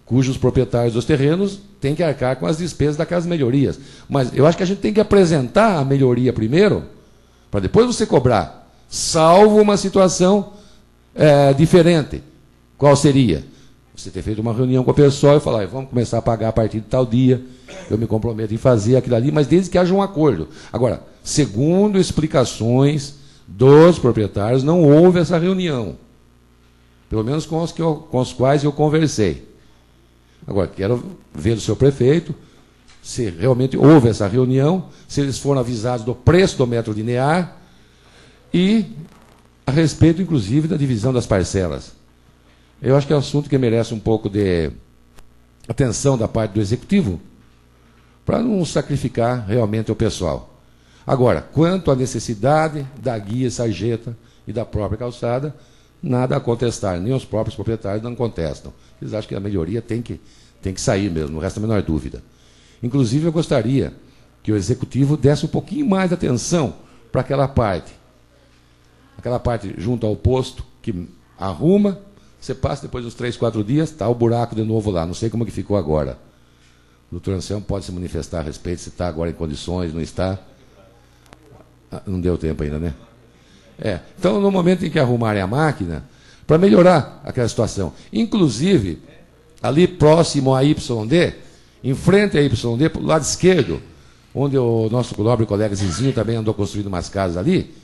cujos proprietários dos terrenos têm que arcar com as despesas daquelas melhorias. Mas eu acho que a gente tem que apresentar a melhoria primeiro, para depois você cobrar, salvo uma situação diferente. Qual seria? Você ter feito uma reunião com a pessoa e falar, vamos começar a pagar a partir de tal dia, eu me comprometo em fazer aquilo ali, mas desde que haja um acordo. Agora, segundo explicações dos proprietários, não houve essa reunião. Pelo menos com os quais eu conversei. Agora, quero ver do seu prefeito se realmente houve essa reunião, se eles foram avisados do preço do metro linear e a respeito, inclusive, da divisão das parcelas. Eu acho que é um assunto que merece um pouco de atenção da parte do Executivo, para não sacrificar realmente o pessoal. Agora, quanto à necessidade da guia sarjeta e da própria calçada, nada a contestar, nem os próprios proprietários não contestam. Eles acham que a melhoria tem que sair mesmo, não resta a menor dúvida. Inclusive, eu gostaria que o Executivo desse um pouquinho mais de atenção para aquela parte junto ao posto, que arruma, você passa depois de uns 3, 4 dias, está o buraco de novo lá, não sei como que ficou agora. O doutor Anselmo pode se manifestar a respeito, se está agora em condições, não está. Não deu tempo ainda, né? Então, no momento em que arrumarem a máquina, para melhorar aquela situação. Inclusive, ali próximo à YD, em frente à YD, para o lado esquerdo, onde o nosso nobre colega Zizinho também andou construindo umas casas ali,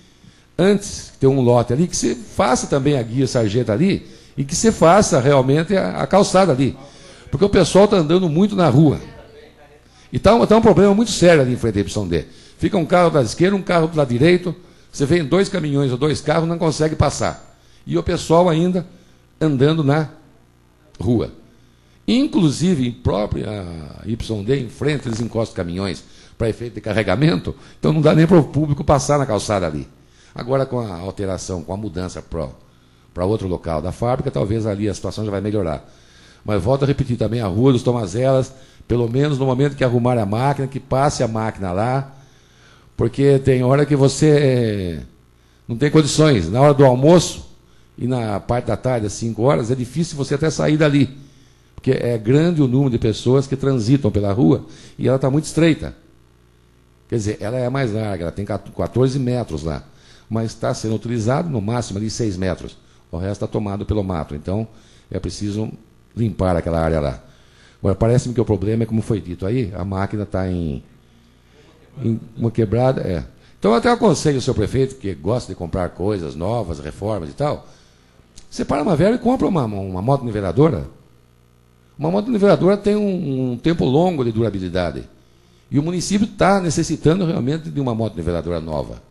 antes de ter um lote ali, que se faça também a guia sarjeta ali, e que se faça realmente a calçada ali. Porque o pessoal está andando muito na rua. E está um problema muito sério ali em frente à YD. Fica um carro do lado esquerdo, um carro do lado direito, você vem 2 caminhões ou 2 carros, não consegue passar. E o pessoal ainda andando na rua. Inclusive, em própria YD, em frente, eles encostam caminhões para efeito de carregamento, então não dá nem para o público passar na calçada ali. Agora, com a alteração, com a mudança para outro local da fábrica, talvez ali a situação já vai melhorar. Mas volto a repetir também, a Rua dos Tomazelas, pelo menos no momento que arrumar a máquina, que passe a máquina lá, porque tem hora que você não tem condições. Na hora do almoço e na parte da tarde, às 5 horas, é difícil você até sair dali, porque é grande o número de pessoas que transitam pela rua e ela está muito estreita. Quer dizer, ela é mais larga, ela tem 14 metros lá, mas está sendo utilizado no máximo ali 6 metros. O resto está tomado pelo mato, então é preciso limpar aquela área lá. Agora, parece-me que o problema é, como foi dito aí, a máquina está em uma quebrada. Então, eu até aconselho o seu prefeito, que gosta de comprar coisas novas, reformas e tal, separa uma velha e compra uma moto niveladora. Uma moto niveladora tem um tempo longo de durabilidade. E o município está necessitando realmente de uma moto niveladora nova.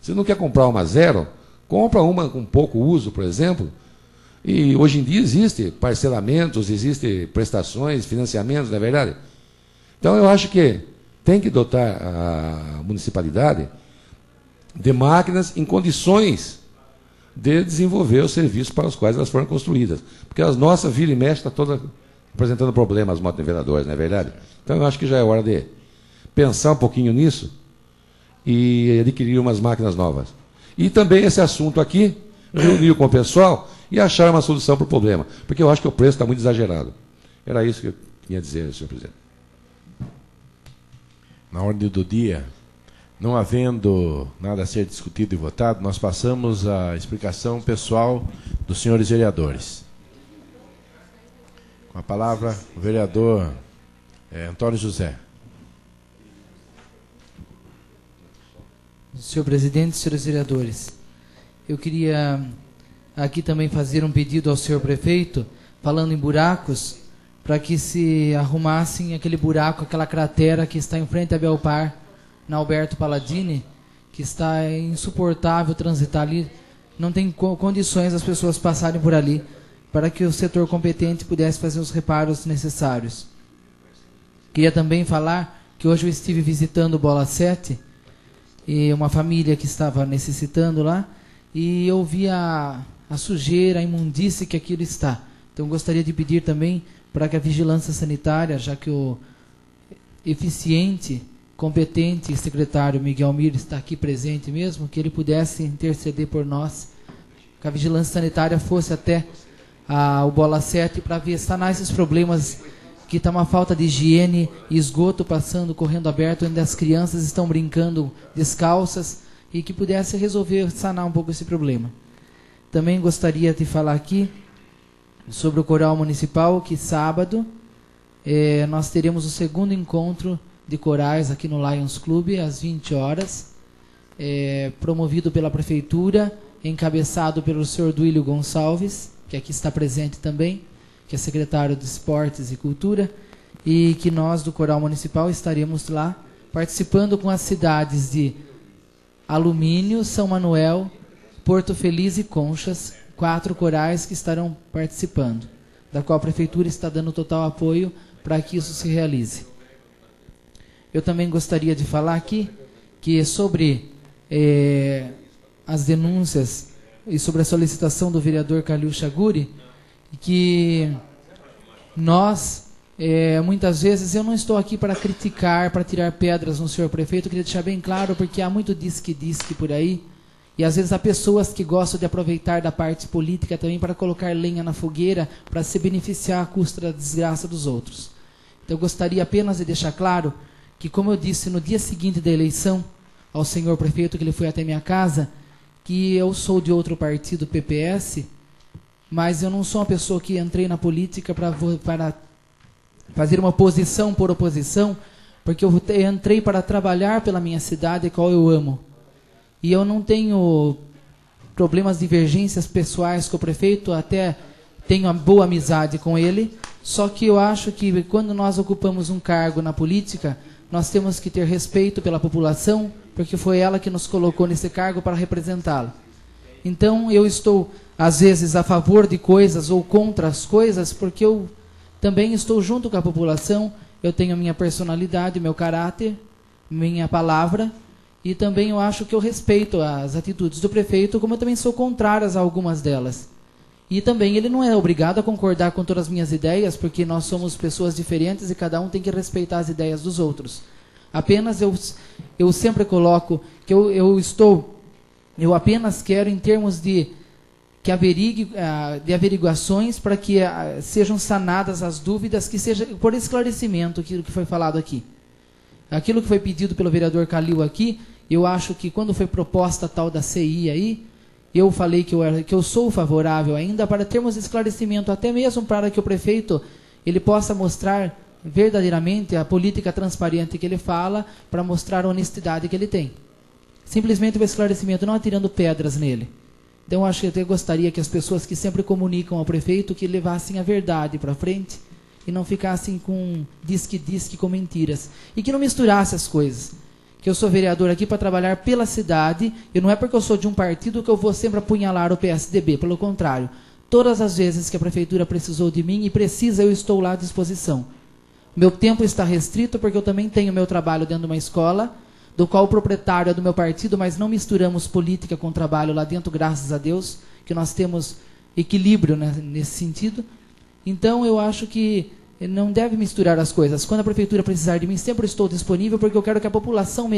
Se não quer comprar uma zero, compra uma com pouco uso, por exemplo. E hoje em dia existe parcelamentos, existe prestações, financiamentos, não é verdade? Então eu acho que tem que dotar a municipalidade de máquinas em condições de desenvolver os serviços para os quais elas foram construídas. Porque as nossas, vira e mexe, está toda apresentando problemas, as motoniveladoras, não é verdade? Então eu acho que já é hora de pensar um pouquinho nisso e adquirir umas máquinas novas. E também esse assunto aqui, reunir com o pessoal e achar uma solução para o problema, porque eu acho que o preço está muito exagerado. Era isso que eu tinha a dizer, senhor presidente.
Na ordem do dia, não havendo nada a ser discutido e votado, nós passamos à explicação pessoal dos senhores vereadores. Com a palavra, o vereador Antônio José.
Senhor presidente, senhores vereadores, eu queria aqui também fazer um pedido ao senhor prefeito, falando em buracos, para que se arrumassem aquele buraco, aquela cratera que está em frente à Belpar, na Alberto Palladini, que está insuportável transitar ali, não tem condições as pessoas passarem por ali, para que o setor competente pudesse fazer os reparos necessários. Queria também falar que hoje eu estive visitando o Bola 7, e uma família que estava necessitando lá, e eu vi a sujeira, a imundície que aquilo está. Então gostaria de pedir também para que a vigilância sanitária, já que o eficiente, competente secretário Miguel Mir está aqui presente mesmo, que ele pudesse interceder por nós, que a vigilância sanitária fosse até o Bola 7 para ver, sanar esses problemas, que está uma falta de higiene, esgoto passando, correndo aberto, onde as crianças estão brincando descalças, e que pudesse resolver, sanar um pouco esse problema. Também gostaria de falar aqui sobre o coral municipal, que sábado nós teremos o segundo encontro de corais aqui no Lions Club, às 20 horas, promovido pela Prefeitura, encabeçado pelo senhor Duílio Gonçalves, que aqui está presente também, que é secretário de Esportes e Cultura, e que nós do Coral Municipal estaremos lá participando com as cidades de Alumínio, São Manuel, Porto Feliz e Conchas, 4 corais que estarão participando, da qual a Prefeitura está dando total apoio para que isso se realize. Eu também gostaria de falar aqui que sobre as denúncias e sobre a solicitação do vereador Calil Chaguri, que nós, muitas vezes, eu não estou aqui para criticar, para tirar pedras no senhor prefeito, eu queria deixar bem claro, porque há muito disque-disque por aí, e às vezes há pessoas que gostam de aproveitar da parte política também para colocar lenha na fogueira, para se beneficiar à custa da desgraça dos outros. Então eu gostaria apenas de deixar claro que, como eu disse no dia seguinte da eleição ao senhor prefeito, que ele foi até minha casa, que eu sou de outro partido, PPS, mas eu não sou uma pessoa que entrei na política para fazer uma oposição por oposição, porque eu entrei para trabalhar pela minha cidade, a qual eu amo. E eu não tenho problemas, divergências pessoais com o prefeito, até tenho uma boa amizade com ele, só que eu acho que quando nós ocupamos um cargo na política, nós temos que ter respeito pela população, porque foi ela que nos colocou nesse cargo para representá-la. Então eu estou, às vezes, a favor de coisas ou contra as coisas, porque eu também estou junto com a população, eu tenho a minha personalidade, meu caráter, minha palavra, e também eu acho que eu respeito as atitudes do prefeito, como eu também sou contrárias a algumas delas. E também ele não é obrigado a concordar com todas as minhas ideias, porque nós somos pessoas diferentes e cada um tem que respeitar as ideias dos outros. Apenas eu sempre coloco que eu apenas quero, em termos de averiguações, para que sejam sanadas as dúvidas, que seja por esclarecimento aquilo que foi falado aqui. Aquilo que foi pedido pelo vereador Calil aqui, eu acho que quando foi proposta a tal da CI aí, eu falei que eu sou favorável ainda para termos esclarecimento, até mesmo para que o prefeito ele possa mostrar verdadeiramente a política transparente que ele fala, para mostrar a honestidade que ele tem. Simplesmente o esclarecimento, não atirando pedras nele. Então eu acho que eu até gostaria que as pessoas que sempre comunicam ao prefeito que levassem a verdade para frente e não ficassem com disque-disque com mentiras. E que não misturasse as coisas. Que eu sou vereador aqui para trabalhar pela cidade, e não é porque eu sou de um partido que eu vou sempre apunhalar o PSDB, pelo contrário. Todas as vezes que a prefeitura precisou de mim, e precisa, eu estou lá à disposição. Meu tempo está restrito porque eu também tenho meu trabalho dentro de uma escola, do qual o proprietário é do meu partido, mas não misturamos política com trabalho lá dentro, graças a Deus, que nós temos equilíbrio, né, nesse sentido. Então eu acho que não deve misturar as coisas. Quando a prefeitura precisar de mim, sempre estou disponível, porque eu quero que a população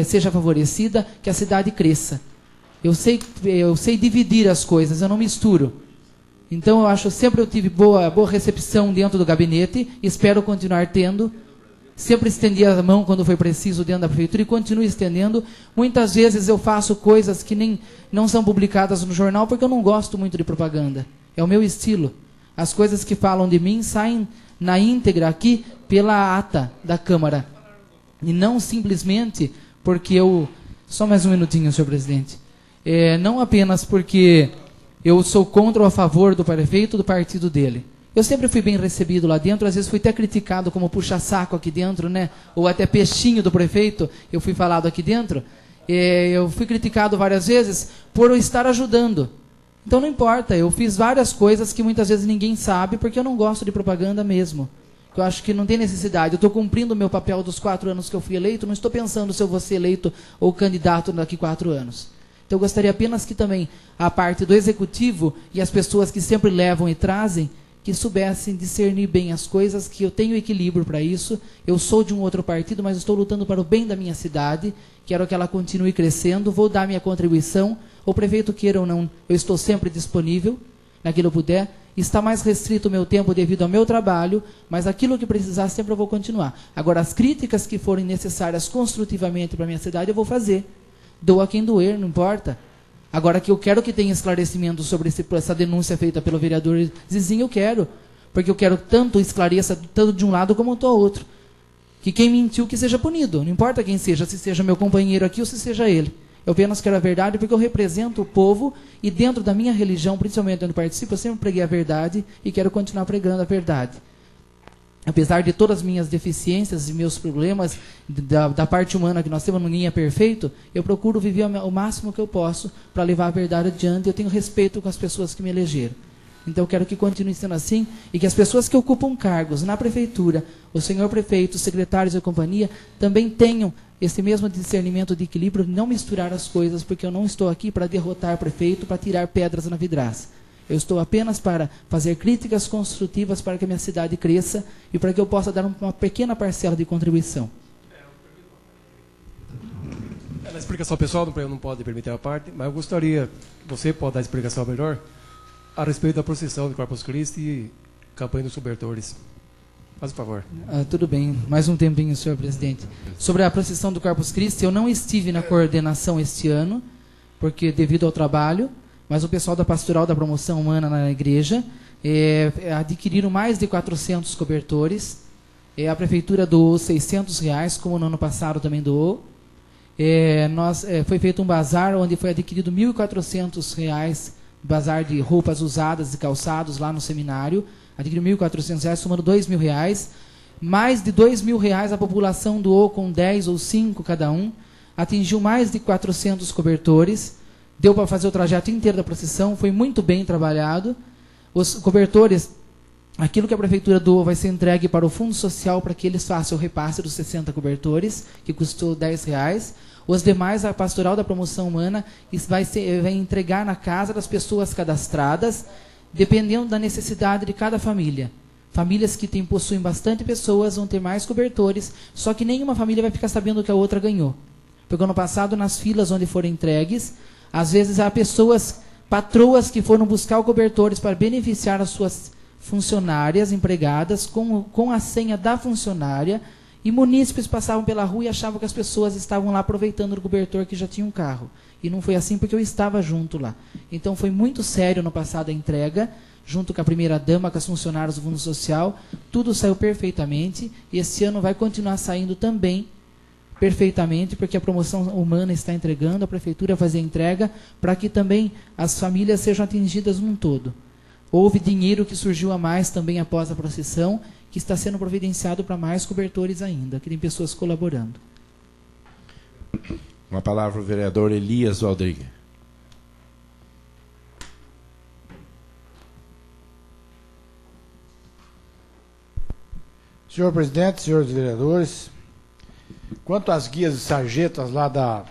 seja favorecida, que a cidade cresça. Eu sei dividir as coisas, eu não misturo. Então eu acho que sempre eu tive boa recepção dentro do gabinete, espero continuar tendo. Sempre estendi a mão quando foi preciso dentro da prefeitura e continuo estendendo. Muitas vezes eu faço coisas que não são publicadas no jornal, porque eu não gosto muito de propaganda. É o meu estilo. As coisas que falam de mim saem na íntegra aqui pela ata da Câmara. E não simplesmente porque eu... Só mais um minutinho, senhor presidente. Não apenas porque eu sou contra ou a favor do prefeito do partido dele. Eu sempre fui bem recebido lá dentro, às vezes fui até criticado como puxa-saco aqui dentro, né? Ou até peixinho do prefeito, eu fui falado aqui dentro. Eu fui criticado várias vezes por eu estar ajudando. Então não importa, eu fiz várias coisas que muitas vezes ninguém sabe, porque eu não gosto de propaganda mesmo. Eu acho que não tem necessidade. Eu estou cumprindo o meu papel dos 4 anos que eu fui eleito, não estou pensando se eu vou ser eleito ou candidato daqui 4 anos. Então eu gostaria apenas que também a parte do executivo e as pessoas que sempre levam e trazem, que soubessem discernir bem as coisas, que eu tenho equilíbrio para isso. Eu sou de um outro partido, mas estou lutando para o bem da minha cidade, quero que ela continue crescendo, vou dar minha contribuição. O prefeito queira ou não, eu estou sempre disponível, naquilo que eu puder. Está mais restrito o meu tempo devido ao meu trabalho, mas aquilo que precisar sempre eu vou continuar. Agora, as críticas que forem necessárias construtivamente para a minha cidade, eu vou fazer. Doa quem doer, não importa. Agora que eu quero que tenha esclarecimento sobre essa denúncia feita pelo vereador Zizinho, eu quero. Porque eu quero tanto esclareça, tanto de um lado como do outro. Que quem mentiu que seja punido. Não importa quem seja, se seja meu companheiro aqui ou se seja ele. Eu apenas quero a verdade porque eu represento o povo e dentro da minha religião, principalmente onde eu participo, eu sempre preguei a verdade e quero continuar pregando a verdade. Apesar de todas as minhas deficiências e meus problemas, da parte humana que nós temos, ninguém é perfeito, eu procuro viver o máximo que eu posso para levar a verdade adiante. Eu tenho respeito com as pessoas que me elegeram. Então eu quero que continue sendo assim e que as pessoas que ocupam cargos na prefeitura, o senhor prefeito, os secretários e companhia, também tenham esse mesmo discernimento de equilíbrio, de não misturar as coisas, porque eu não estou aqui para derrotar o prefeito, para tirar pedras na vidraça. Eu estou apenas para fazer críticas construtivas para que a minha cidade cresça e para que eu possa dar uma pequena parcela de contribuição.
Na explicação pessoal, não pode permitir a parte, mas eu gostaria, você pode dar a explicação melhor, a respeito da procissão de Corpus Christi e campanha dos cobertores. Faz o favor.
Tudo bem, mais um tempinho, senhor presidente. Sobre a procissão do Corpus Christi, eu não estive na coordenação este ano, porque devido ao trabalho, mas o pessoal da Pastoral da Promoção Humana na igreja adquiriram mais de 400 cobertores. A prefeitura doou R$600, como no ano passado também doou. Foi feito um bazar onde foi adquirido R$1.400, bazar de roupas usadas e calçados lá no seminário. Adquiriu R$1.400, somando R$2.000. Mais de R$2.000 a população doou com 10 ou 5 cada um. Atingiu mais de 400 cobertores. Deu para fazer o trajeto inteiro da procissão, foi muito bem trabalhado. Os cobertores, aquilo que a prefeitura doou vai ser entregue para o Fundo Social para que eles façam o repasse dos 60 cobertores, que custou R$10. Os demais, a Pastoral da Promoção Humana vai entregar na casa das pessoas cadastradas, dependendo da necessidade de cada família. Famílias que possuem bastante pessoas vão ter mais cobertores, só que nenhuma família vai ficar sabendo que a outra ganhou. Porque ano passado, nas filas onde foram entregues, às vezes há pessoas, patroas que foram buscar cobertores para beneficiar as suas funcionárias empregadas com a senha da funcionária, e munícipes passavam pela rua e achavam que as pessoas estavam lá aproveitando o cobertor que já tinha um carro. E não foi assim porque eu estava junto lá. Então foi muito sério no passado a entrega, junto com a primeira-dama, com as funcionárias do Fundo Social. Tudo saiu perfeitamente e esse ano vai continuar saindo também perfeitamente, porque a Promoção Humana está entregando, a Prefeitura vai fazer a entrega, para que também as famílias sejam atingidas num todo. Houve dinheiro que surgiu a mais também após a procissão, que está sendo providenciado para mais cobertores ainda, que tem pessoas colaborando.
Uma palavra ao vereador Elias Rodrigues.
Senhor presidente, senhores vereadores, quanto às guias e sarjetas lá da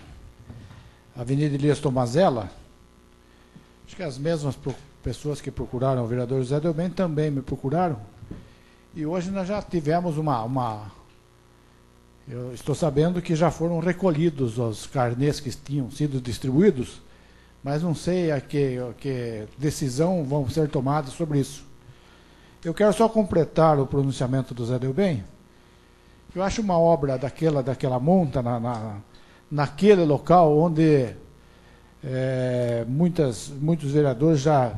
Avenida Elias Tomazella, acho que as mesmas pessoas que procuraram o vereador José Delben também me procuraram. E hoje nós já tivemos eu estou sabendo que já foram recolhidos os carnês que tinham sido distribuídos, mas não sei a que decisão vão ser tomadas sobre isso. Eu quero só completar o pronunciamento do Zé Delben. Eu acho uma obra daquela monta naquele local onde muitos vereadores já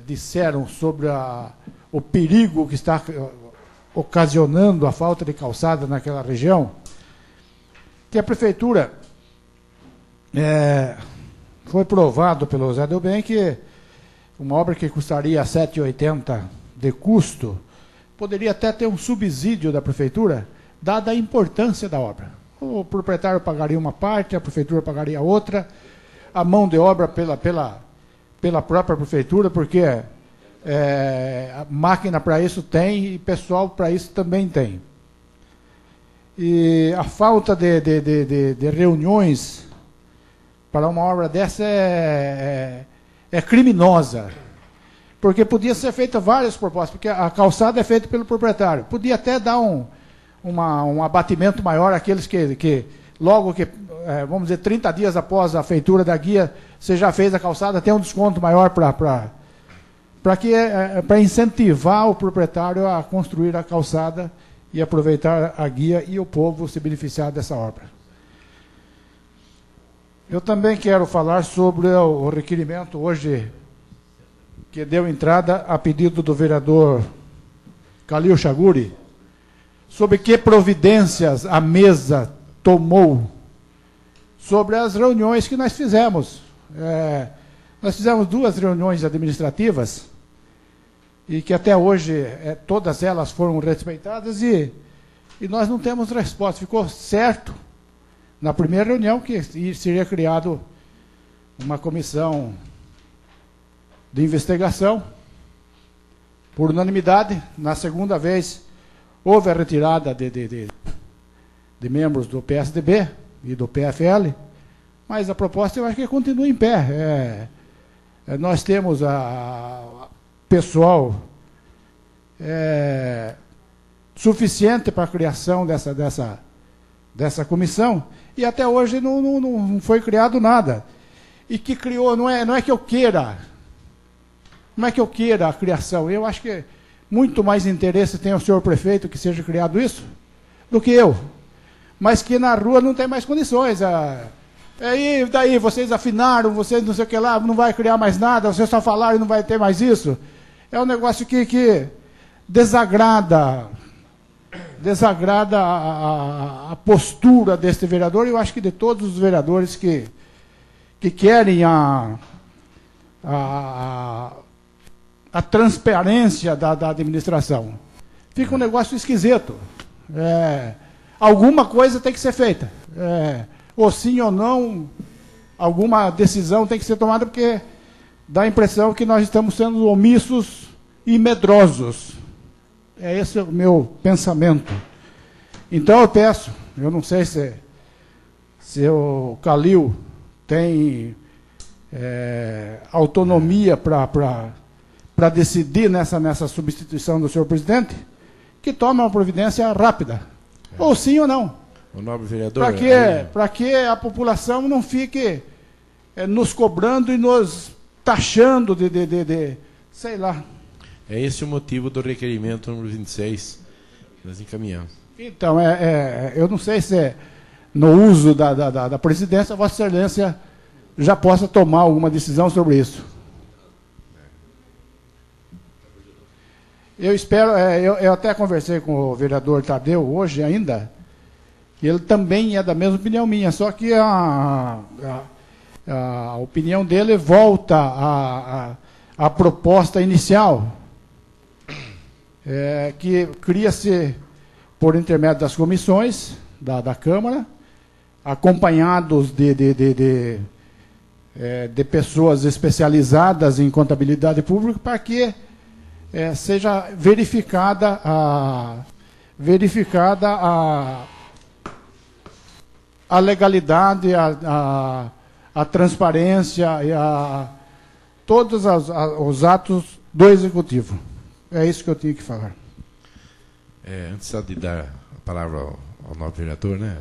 disseram sobre o perigo que está ocasionando a falta de calçada naquela região, que a prefeitura foi provado pelo Zé Delben que uma obra que custaria R$ 7,80 de custo poderia até ter um subsídio da prefeitura, dada a importância da obra. O proprietário pagaria uma parte, a prefeitura pagaria outra, a mão de obra pela própria prefeitura, porque a máquina para isso tem e pessoal para isso também tem. E a falta de reuniões para uma obra dessa é criminosa, porque podia ser feita várias propostas, porque a calçada é feita pelo proprietário. Podia até dar um abatimento maior àqueles que logo que, vamos dizer, 30 dias após a feitura da guia, você já fez a calçada, tem um desconto maior para incentivar o proprietário a construir a calçada e aproveitar a guia e o povo se beneficiar dessa obra. Eu também quero falar sobre o requerimento hoje que deu entrada a pedido do vereador Calil Chaguri, sobre que providências a mesa tomou sobre as reuniões que nós fizemos. Nós fizemos 2 reuniões administrativas e que até hoje todas elas foram respeitadas e nós não temos resposta. Ficou certo na primeira reunião que seria criado uma comissão de investigação por unanimidade. Na segunda vez houve a retirada de membros do PSDB e do PFL, mas a proposta eu acho que continua em pé. Nós temos pessoal suficiente para a criação dessa comissão e até hoje não foi criado nada. E que criou, não é que eu queira, não é que eu queira a criação. Eu acho que muito mais interesse tem o senhor prefeito que seja criado isso do que eu. Mas que na rua não tem mais condições. E daí vocês afinaram, vocês não sei o que lá, não vai criar mais nada, vocês só falaram e não vai ter mais isso. É um negócio que desagrada a postura deste vereador, e eu acho que de todos os vereadores que querem a transparência da administração. Fica um negócio esquisito. Alguma coisa tem que ser feita. Ou sim ou não, alguma decisão tem que ser tomada, porque dá a impressão que nós estamos sendo omissos e medrosos. Esse é o meu pensamento. Então eu peço, eu não sei se o Calil tem autonomia para decidir nessa substituição do senhor presidente, que tome uma providência rápida. Ou sim ou não.
O nobre vereador...
Para que a população não fique nos cobrando e nos taxando de sei lá.
É esse o motivo do requerimento número 26 que nós encaminhamos.
Então, eu não sei se no uso da presidência, Vossa Excelência já possa tomar alguma decisão sobre isso. Eu espero, eu até conversei com o vereador Tadeu hoje ainda, e ele também é da mesma opinião minha, só que a opinião dele volta à proposta inicial, que cria-se por intermédio das comissões da Câmara, acompanhados de pessoas especializadas em contabilidade pública, para que seja verificada a legalidade, a transparência e todos os atos do Executivo. É isso que eu tinha que falar.
Antes de dar a palavra ao novo vereador, né,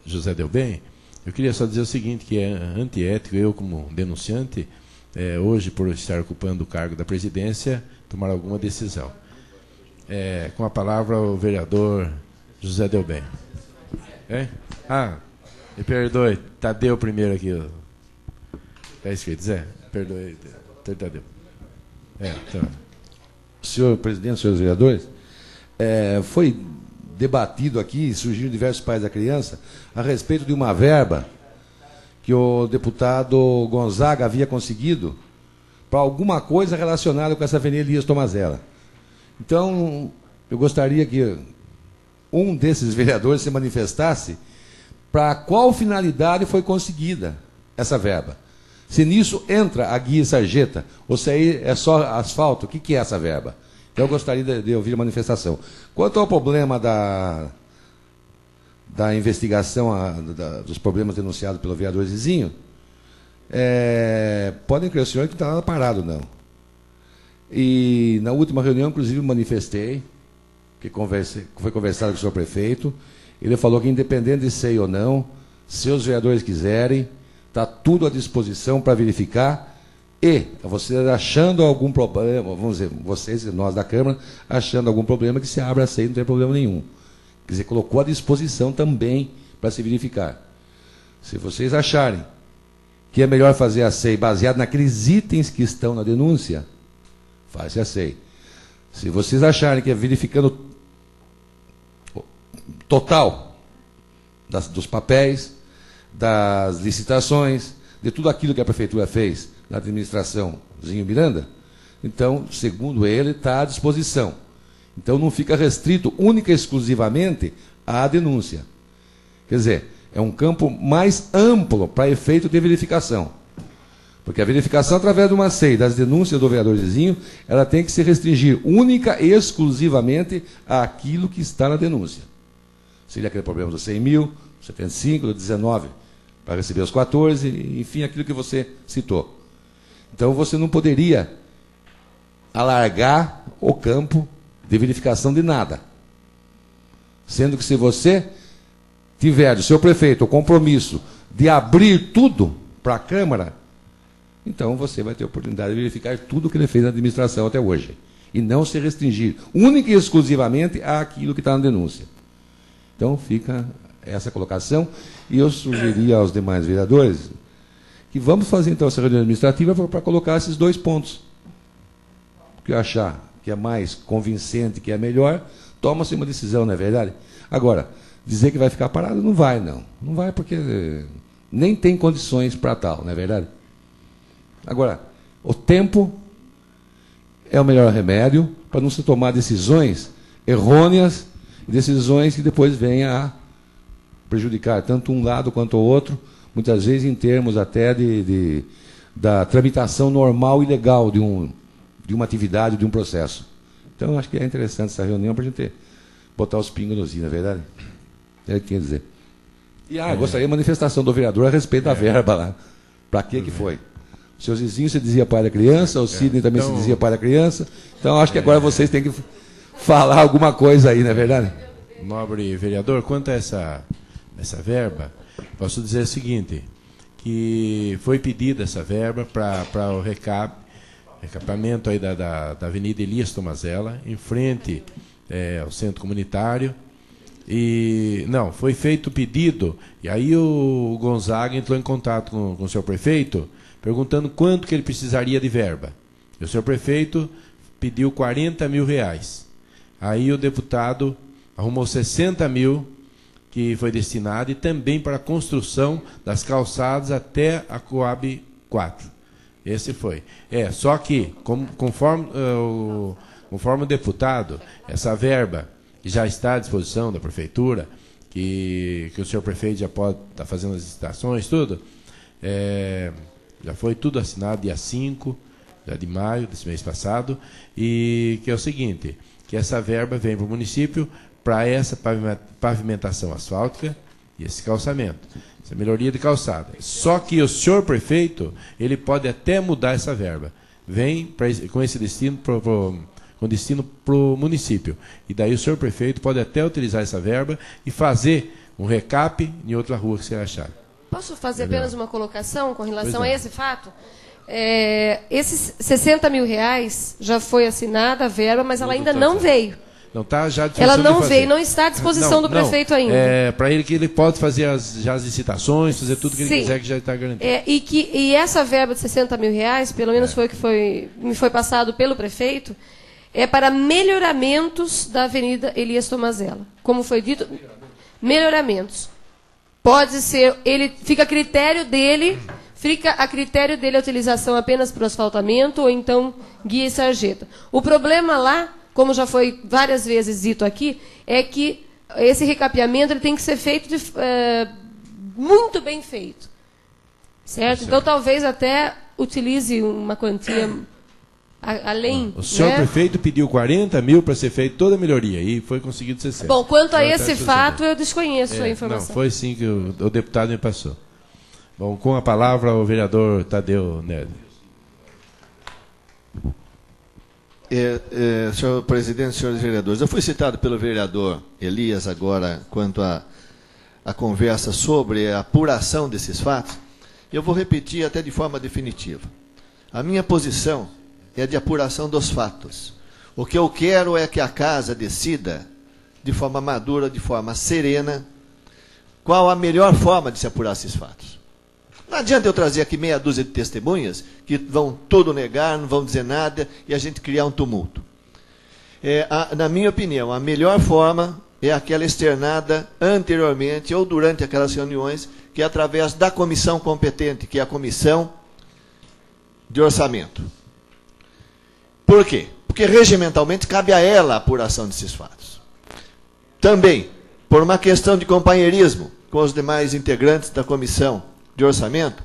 José Delbem, eu queria só dizer o seguinte, que é antiético eu, como denunciante, hoje, por estar ocupando o cargo da presidência, tomar alguma decisão. Com a palavra o vereador José Delbem. Me perdoe, Tadeu primeiro aqui. É isso que eu ia dizer? Perdoe, Tadeu. Então.
Senhor presidente, senhores vereadores, foi debatido aqui, surgiram diversos pais da criança, a respeito de uma verba que o deputado Gonzaga havia conseguido para alguma coisa relacionada com essa Avenida Elias Tomazella. Então, eu gostaria que um desses vereadores se manifestasse para qual finalidade foi conseguida essa verba. Se nisso entra a guia e sarjeta, ou se aí é só asfalto, o que é essa verba? Então eu gostaria de ouvir a manifestação. Quanto ao problema da investigação dos problemas denunciados pelo vereador Zizinho, podem crer o senhor que não está nada parado, não. E na última reunião, inclusive, manifestei, foi conversado com o senhor prefeito, ele falou que independente de ser ou não, se os vereadores quiserem, está tudo à disposição para verificar, e vocês achando algum problema, vamos dizer, vocês e nós da Câmara, achando algum problema, que se abra a SEI, não tem problema nenhum. Quer dizer, colocou à disposição também para se verificar. Se vocês acharem que é melhor fazer a SEI baseado naqueles itens que estão na denúncia, faz a SEI. Se vocês acharem que é verificando total dos papéis, das licitações, de tudo aquilo que a prefeitura fez na administração Zinho Miranda, então, segundo ele, está à disposição. Então não fica restrito única e exclusivamente à denúncia. Quer dizer, é um campo mais amplo para efeito de verificação. Porque a verificação através de uma SEI das denúncias do vereador Zizinho, ela tem que se restringir única e exclusivamente àquilo que está na denúncia. Seria aquele problema dos 100 mil, 75, do 19, para receber os 14, enfim, aquilo que você citou. Então você não poderia alargar o campo de verificação de nada. Sendo que se você tiver do seu prefeito o compromisso de abrir tudo para a Câmara, então você vai ter a oportunidade de verificar tudo que ele fez na administração até hoje. E não se restringir única e exclusivamente àquilo que está na denúncia. Então fica essa colocação. E eu sugeri aos demais vereadores que vamos fazer então essa reunião administrativa para colocar esses dois pontos. O que eu achar que é mais convincente, que é melhor, toma-se uma decisão, não é verdade? Agora, dizer que vai ficar parado, não vai, não. Não vai porque nem tem condições para tal, não é verdade? Agora, o tempo é o melhor remédio para não se tomar decisões errôneas, decisões que depois venham a prejudicar tanto um lado quanto o outro, muitas vezes em termos até da tramitação normal e legal de uma atividade, de um processo. Então, acho que é interessante essa reunião para a gente botar os pingos nos is, não é verdade? É o que tinha a dizer. E gostaria de manifestação do vereador a respeito da verba lá. Para que foi? O seu Zizinho se dizia pai da criança, o Sidney também se dizia pai da criança. Então, acho que agora vocês têm que falar alguma coisa aí, não é verdade?
Nobre vereador, quanto a essa verba, posso dizer o seguinte, que foi pedida essa verba para o recapamento aí da Avenida Elias Tomazella, em frente ao centro comunitário. E não, foi feito o pedido, e aí o Gonzaga entrou em contato com o senhor prefeito, perguntando quanto que ele precisaria de verba. E o senhor prefeito pediu 40 mil reais. Aí o deputado arrumou 60 mil, que foi destinado, e também para a construção das calçadas até a Coab 4. Esse foi. Só que, conforme o deputado, essa verba já está à disposição da prefeitura, que o senhor prefeito já pode estar fazendo as licitações, tudo. Já foi tudo assinado dia 5 de maio desse mês passado, e que é o seguinte, que essa verba vem para o município para essa pavimentação asfáltica e esse calçamento, essa melhoria de calçada. Só que o senhor prefeito, ele pode até mudar essa verba. Vem com esse destino com destino para o município. E daí o senhor prefeito pode até utilizar essa verba e fazer um recap em outra rua que você achar.
Posso fazer apenas uma colocação com relação a esse fato? Esses 60 mil reais já foi assinada a verba, mas ela ainda não veio.
Não está já à
disposição. Ela não veio, não está à disposição do prefeito ainda.
Para ele que ele pode fazer as licitações, fazer tudo que ele quiser, que já está garantido.
E essa verba de 60 mil reais, pelo menos foi o que me foi passado pelo prefeito, é para melhoramentos da Avenida Elias Tomazella. Como foi dito, melhoramentos. Pode ser, fica a critério dele a utilização apenas para o asfaltamento ou então guia e sarjeta. O problema lá, como já foi várias vezes dito aqui, é que esse recapeamento ele tem que ser feito muito bem feito. Certo? Então talvez até utilize uma quantia além.
O senhor prefeito pediu 40 mil para ser feita toda a melhoria e foi conseguido 60.
Bom, quanto a esse fato, eu desconheço a informação.
Não, foi sim que o deputado me passou. Bom, com a palavra o vereador Tadeu Nery.
Senhor presidente, senhores vereadores, eu fui citado pelo vereador Elias agora quanto à conversa sobre a apuração desses fatos. Eu vou repetir até de forma definitiva. A minha posição é de apuração dos fatos. O que eu quero é que a casa decida de forma madura, de forma serena, qual a melhor forma de se apurar esses fatos. Não adianta eu trazer aqui meia dúzia de testemunhas que vão tudo negar, não vão dizer nada e a gente criar um tumulto. Na minha opinião, a melhor forma é aquela externada anteriormente ou durante aquelas reuniões, que é através da comissão competente, que é a comissão de orçamento. Por quê? Porque regimentalmente cabe a ela a apuração desses fatos. Também, por uma questão de companheirismo com os demais integrantes da comissão de orçamento,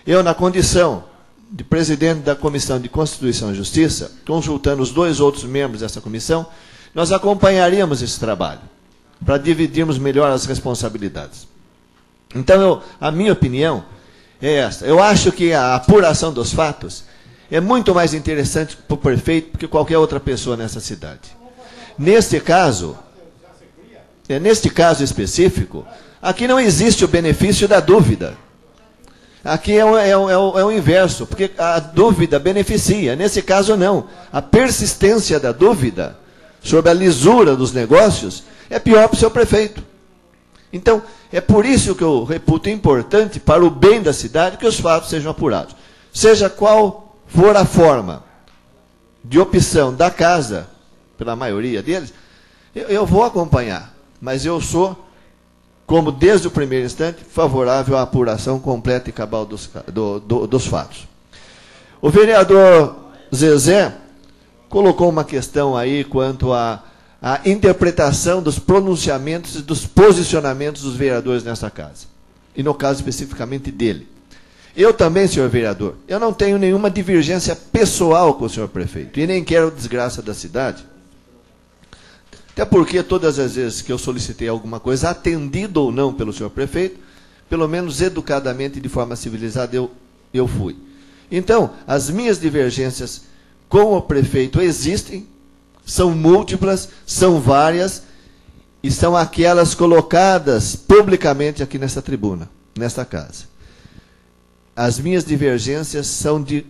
eu, na condição de presidente da Comissão de Constituição e Justiça, consultando os 2 outros membros dessa comissão, nós acompanharíamos esse trabalho, para dividirmos melhor as responsabilidades. Então, a minha opinião é essa. Eu acho que a apuração dos fatos é muito mais interessante para o prefeito do que qualquer outra pessoa nessa cidade. Neste caso específico, aqui não existe o benefício da dúvida. Aqui é o inverso, porque a dúvida beneficia. Nesse caso, não. A persistência da dúvida sobre a lisura dos negócios é pior para o seu prefeito. Então, é por isso que eu reputo importante, para o bem da cidade, que os fatos sejam apurados. Seja qual for a forma de opção da casa, pela maioria deles, eu vou acompanhar. Mas eu sou, como desde o primeiro instante, favorável à apuração completa e cabal dos fatos. O vereador Zezé colocou uma questão aí quanto à interpretação dos pronunciamentos e dos posicionamentos dos vereadores nessa casa. E no caso especificamente dele. Eu também, senhor vereador, eu não tenho nenhuma divergência pessoal com o senhor prefeito, e nem quero desgraça da cidade. Até porque todas as vezes que eu solicitei alguma coisa, atendido ou não pelo senhor prefeito, pelo menos educadamente e de forma civilizada eu fui. Então, as minhas divergências com o prefeito existem, são múltiplas, são várias, e são aquelas colocadas publicamente aqui nessa tribuna, nesta casa. As minhas divergências são de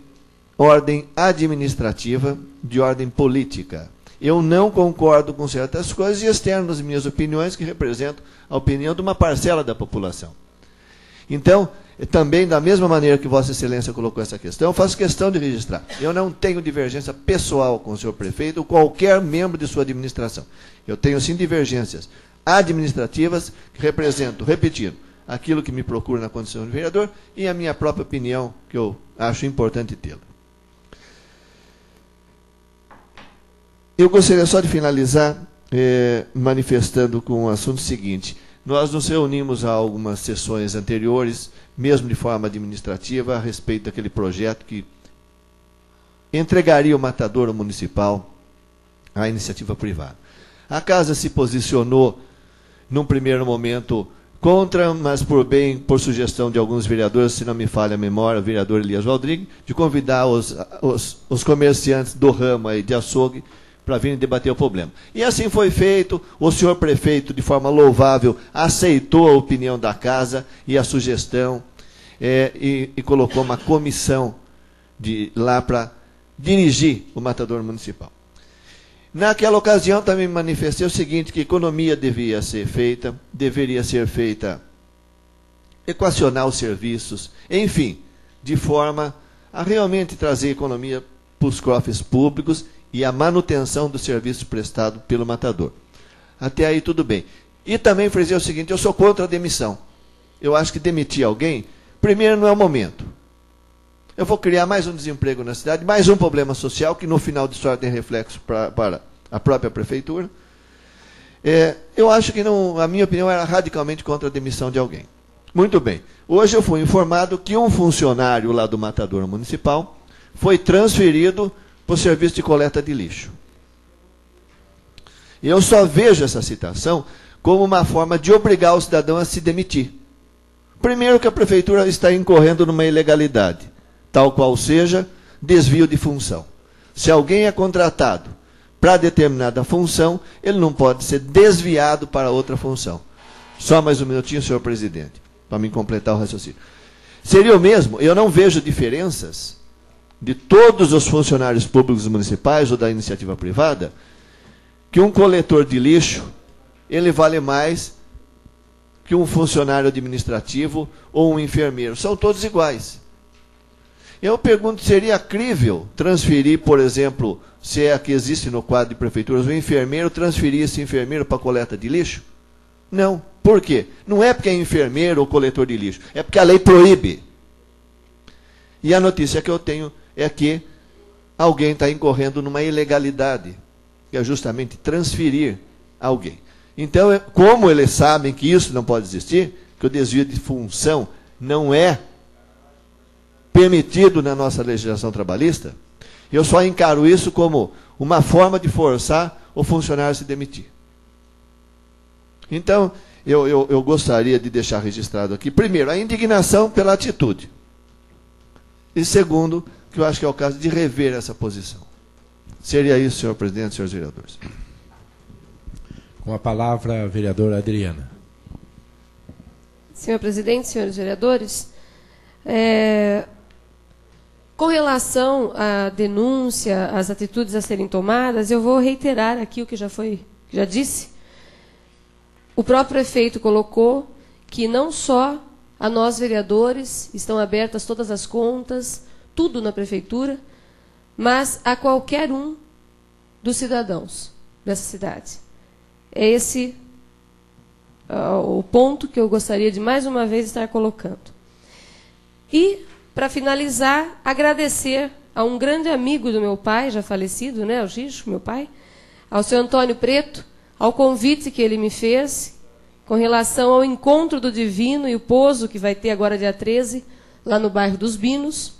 ordem administrativa, de ordem política. Eu não concordo com certas coisas e externo as minhas opiniões, que representam a opinião de uma parcela da população. Então, também, da mesma maneira que Vossa Excelência colocou essa questão, eu faço questão de registrar. Eu não tenho divergência pessoal com o senhor prefeito ou qualquer membro de sua administração. Eu tenho, sim, divergências administrativas que representam, repetindo, aquilo que me procura na condição de vereador e a minha própria opinião, que eu acho importante tê-la. Eu gostaria só de finalizar manifestando com o assunto seguinte. Nós nos reunimos há algumas sessões anteriores, mesmo de forma administrativa, a respeito daquele projeto que entregaria o matadouro municipal à iniciativa privada. A casa se posicionou, num primeiro momento, contra, mas por sugestão de alguns vereadores, se não me falha a memória, o vereador Elias Rodrigues, de convidar os comerciantes do ramo aí de açougue para virem debater o problema. E assim foi feito, o senhor prefeito, de forma louvável, aceitou a opinião da casa e a sugestão, e colocou uma comissão lá para dirigir o matadouro municipal. Naquela ocasião também manifestei o seguinte, que a economia deveria ser feita equacionar os serviços, enfim, de forma a realmente trazer economia para os cofres públicos e a manutenção do serviço prestado pelo matador. Até aí tudo bem. E também frisei o seguinte, eu sou contra a demissão. Eu acho que demitir alguém, primeiro, não é o momento. Eu vou criar mais um desemprego na cidade, mais um problema social, que no final de história tem reflexo para a própria prefeitura. Eu acho que não, a minha opinião era radicalmente contra a demissão de alguém. Muito bem. Hoje eu fui informado que um funcionário lá do matadouro municipal foi transferido para o serviço de coleta de lixo. Eu só vejo essa citação como uma forma de obrigar o cidadão a se demitir. Primeiro, que a prefeitura está incorrendo numa ilegalidade, tal qual seja desvio de função. Se alguém é contratado para determinada função, ele não pode ser desviado para outra função. Só mais um minutinho, senhor presidente, para me completar o raciocínio. Seria o mesmo, eu não vejo diferenças de todos os funcionários públicos municipais ou da iniciativa privada, que um coletor de lixo, ele vale mais que um funcionário administrativo ou um enfermeiro. São todos iguais. Eu pergunto, seria crível transferir, por exemplo, se é que existe no quadro de prefeituras, o enfermeiro transferir esse enfermeiro para a coleta de lixo? Não. Por quê? Não é porque é enfermeiro ou coletor de lixo, é porque a lei proíbe. E a notícia que eu tenho é que alguém está incorrendo numa ilegalidade, que é justamente transferir alguém. Então, como eles sabem que isso não pode existir, que o desvio de função não é permitido na nossa legislação trabalhista, eu só encaro isso como uma forma de forçar o funcionário a se demitir. Então, eu gostaria de deixar registrado aqui, primeiro, a indignação pela atitude. E segundo, que eu acho que é o caso de rever essa posição. Seria isso, senhor presidente, senhores vereadores.
Com a palavra, a vereadora Adriana.
Senhor presidente, senhores vereadores, com relação à denúncia, às atitudes a serem tomadas, eu vou reiterar aqui o que já disse. O próprio prefeito colocou que não só a nós, vereadores, estão abertas todas as contas, tudo na prefeitura, mas a qualquer um dos cidadãos dessa cidade. É esse o ponto que eu gostaria de mais uma vez estar colocando. E, para finalizar, agradecer a um grande amigo do meu pai, já falecido, né, o Gicho, meu pai, ao senhor Antônio Preto, ao convite que ele me fez com relação ao encontro do Divino e o pouso que vai ter agora dia 13, lá no bairro dos Binos,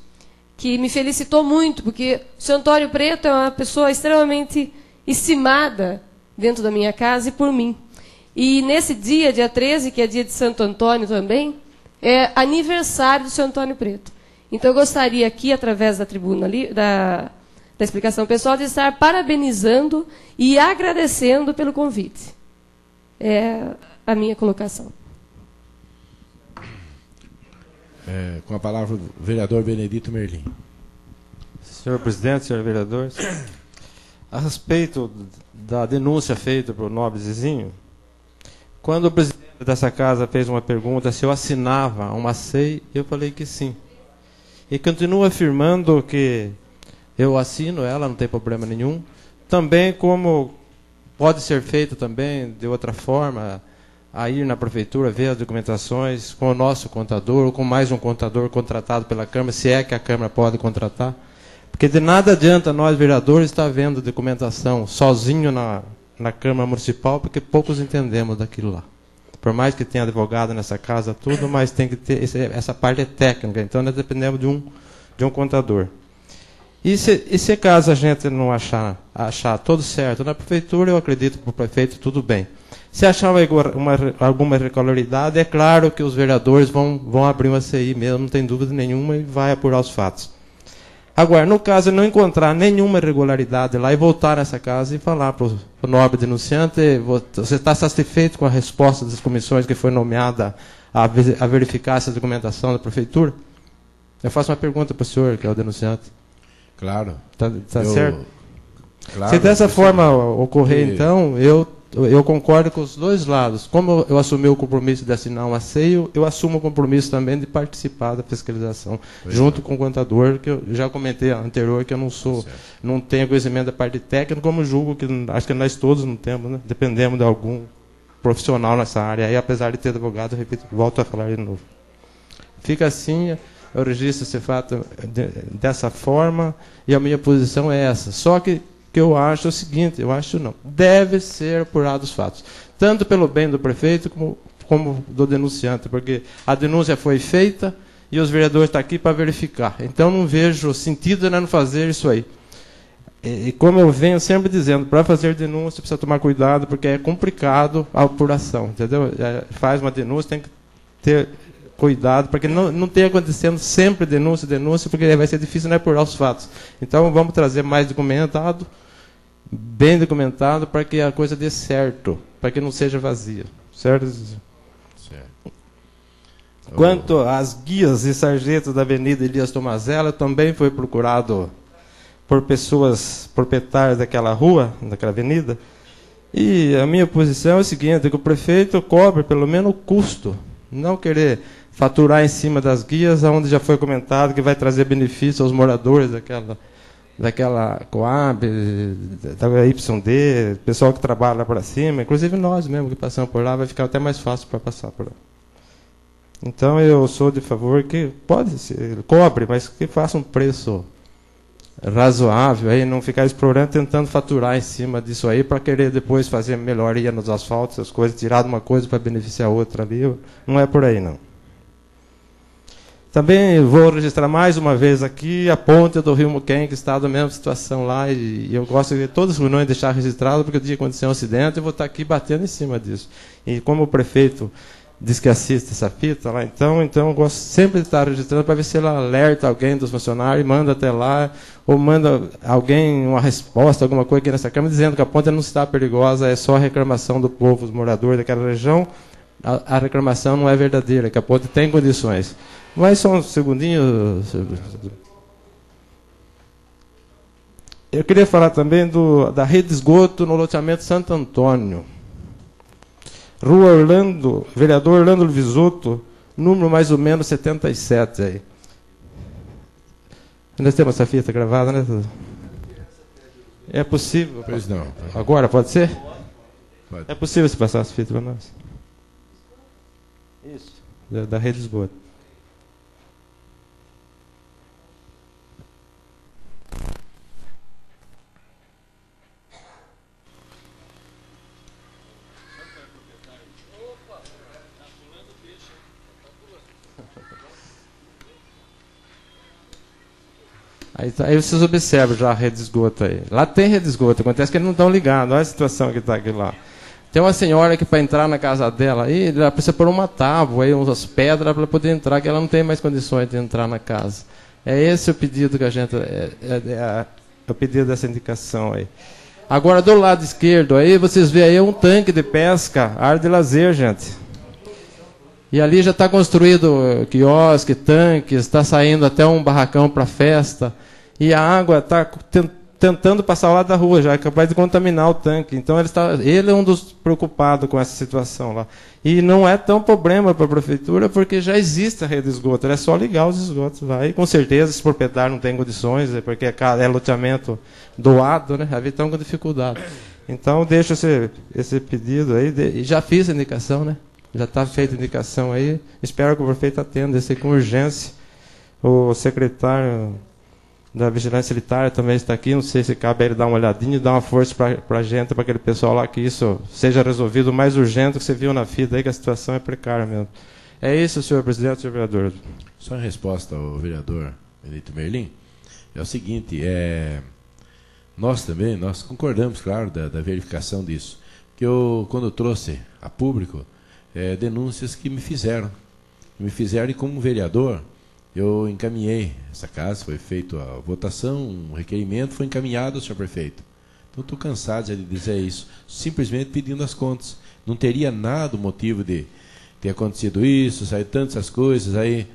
que me felicitou muito, porque o senhor Antônio Preto é uma pessoa extremamente estimada dentro da minha casa e por mim. E nesse dia 13, que é dia de Santo Antônio também, é aniversário do senhor Antônio Preto. Então eu gostaria aqui, através da tribuna ali, da explicação pessoal, de estar parabenizando e agradecendo pelo convite. É a minha colocação.
Com a palavra, o vereador Benedito Merlim.
Senhor presidente, senhores vereadores, a respeito da denúncia feita por nobre Zizinho, quando o presidente dessa casa fez uma pergunta se eu assinava uma SEI, eu falei que sim. E continuo afirmando que eu assino ela, não tem problema nenhum. Também como pode ser feito também de outra forma, a ir na prefeitura, ver as documentações com o nosso contador, ou com mais um contador contratado pela Câmara, se é que a Câmara pode contratar. Porque de nada adianta nós, vereadores, estar vendo documentação sozinho na Câmara Municipal, porque poucos entendemos daquilo lá. Por mais que tenha advogado nessa casa, tudo, mas tem que ter, essa parte é técnica, então nós dependemos de um contador. E se caso a gente não achar tudo certo na prefeitura, eu acredito que para o prefeito tudo bem. Se achar alguma irregularidade, é claro que os vereadores vão abrir uma CI mesmo, não tem dúvida nenhuma, e vai apurar os fatos. Agora, no caso de não encontrar nenhuma irregularidade lá e voltar nessa casa e falar para o nobre denunciante, você está satisfeito com a resposta das comissões que foi nomeada a verificar essa documentação da prefeitura? Eu faço uma pergunta para o senhor, que é o denunciante.
Claro.
Tá certo?
Claro,
se dessa forma ocorrer, então, eu concordo com os dois lados. Como eu assumi o compromisso de assinar um asseio, eu assumo o compromisso também de participar da fiscalização, junto com o contador, que eu já comentei anterior, que eu não tenho conhecimento da parte técnica, como julgo que acho que nós todos não temos, né? Dependemos de algum profissional nessa área. Aí, apesar de ter advogado, eu repito, volto a falar de novo. Fica assim, eu registro esse fato dessa forma, e a minha posição é essa. Só que eu acho o seguinte, deve ser apurado os fatos, tanto pelo bem do prefeito como do denunciante, porque a denúncia foi feita e os vereadores estão aqui para verificar. Então não vejo sentido em não fazer isso aí. E como eu venho sempre dizendo, para fazer denúncia precisa tomar cuidado, porque é complicado a apuração, entendeu? Faz uma denúncia, tem que ter cuidado, porque não tenha acontecendo sempre denúncia, porque vai ser difícil apurar os fatos. Então vamos trazer mais documentado, bem documentado, para que a coisa dê certo, para que não seja vazia. Certo? Certo. Quanto às guias e sargentos da Avenida Elias Tomazella, também foi procurado por pessoas proprietárias daquela rua, daquela avenida, E a minha posição é o seguinte, que o prefeito cobre pelo menos o custo, não querer faturar em cima das guias, onde já foi comentado que vai trazer benefício aos moradores daquela Coab, da YD, pessoal que trabalha lá para cima, inclusive nós mesmo que passamos por lá, vai ficar até mais fácil para passar por lá. Então eu sou de favor que pode ser, cobre, mas que faça um preço razoável, aí não ficar explorando, tentando faturar em cima disso aí para querer depois fazer melhoria nos asfaltos, as coisas, tirar de uma coisa para beneficiar a outra ali, não é por aí não. Também vou registrar mais uma vez aqui a ponte do Rio Muquem, que está na mesma situação lá, e eu gosto de todas as reuniões deixar registrado, porque o dia que acontecer um acidente, eu vou estar aqui batendo em cima disso. E como o prefeito diz que assiste essa fita lá, então eu gosto sempre de estar registrando para ver se ele alerta alguém dos funcionários, manda até lá, ou manda alguém uma resposta, alguma coisa aqui nessa Câmara, dizendo que a ponte não está perigosa, é só a reclamação do povo, dos moradores daquela região, a reclamação não é verdadeira, que a ponte tem condições. Mas só um segundinho. Eu queria falar também da rede de esgoto no loteamento Santo Antônio. Rua Orlando, vereador Orlando Visotto, número mais ou menos 77 aí. Nós temos essa fita gravada, né? É possível?
Pois não.
Agora, pode ser?
Pode.
É possível se passar essa fita para nós? Isso. Da rede de esgoto. Aí vocês observam já a rede de esgoto aí. Lá tem rede de esgoto, acontece que eles não estão ligados. Olha a situação que está aqui lá. Tem uma senhora que para entrar na casa dela, aí ela precisa pôr uma tábua, aí umas pedras para poder entrar, que ela não tem mais condições de entrar na casa. É esse o pedido que a gente... É o pedido dessa indicação aí. Agora, do lado esquerdo, aí vocês veem aí um tanque de pesca, área de lazer, gente. E ali já está construído quiosque, tanques, está saindo até um barracão para festa. E a água está tentando passar ao lado da rua já, é capaz de contaminar o tanque. Então ele é um dos preocupados com essa situação lá. E não é tão problema para a prefeitura, porque já existe a rede de esgoto, é só ligar os esgotos lá. E com certeza, se o proprietário não tem condições, porque é loteamento doado, né? Aí estão com dificuldade. Então deixo esse pedido aí, e já fiz a indicação, né? Já está feita a indicação aí. Espero que o prefeito atenda isso aí com urgência. O secretário da Vigilância Sanitária também está aqui. Não sei se cabe ele dar uma olhadinha e dar uma força para a gente, para aquele pessoal lá, que isso seja resolvido o mais urgente, que você viu na fita aí, que a situação é precária mesmo. É isso, senhor presidente, senhor vereador.
Só em resposta ao vereador eleito Merlim, é o seguinte, nós concordamos, claro, da verificação disso. Que quando eu trouxe a público, denúncias que me fizeram. E como vereador, eu encaminhei essa casa, foi feita a votação, um requerimento, foi encaminhado ao senhor prefeito. Então estou cansado de dizer isso, simplesmente pedindo as contas. Não teria nada o motivo de ter acontecido isso, sair tantas coisas aí.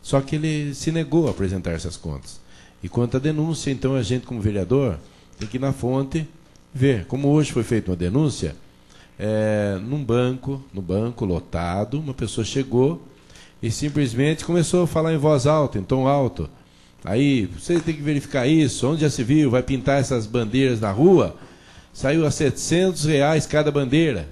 Só que ele se negou a apresentar essas contas. E quanto à denúncia, então a gente como vereador tem que ir na fonte ver. Como hoje foi feita uma denúncia, no banco lotado, uma pessoa chegou e simplesmente começou a falar em voz alta, em tom alto. Aí, você tem que verificar isso, onde já se viu, vai pintar essas bandeiras na rua, saiu a R$700 cada bandeira.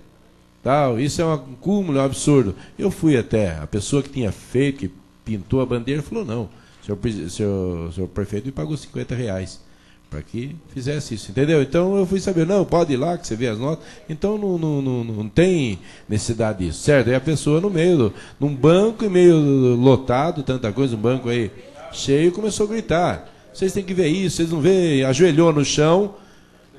Tal, isso é um cúmulo, é um absurdo. Eu fui até, a pessoa que tinha feito, que pintou a bandeira, falou, não, senhor prefeito me pagou R$50 para que fizesse isso, entendeu? Então eu fui saber, não, pode ir lá que você vê as notas, então não tem necessidade disso, certo? Aí a pessoa no meio, num banco e meio lotado, tanta coisa, um banco aí cheio, começou a gritar, vocês têm que ver isso, vocês não veem, ajoelhou no chão,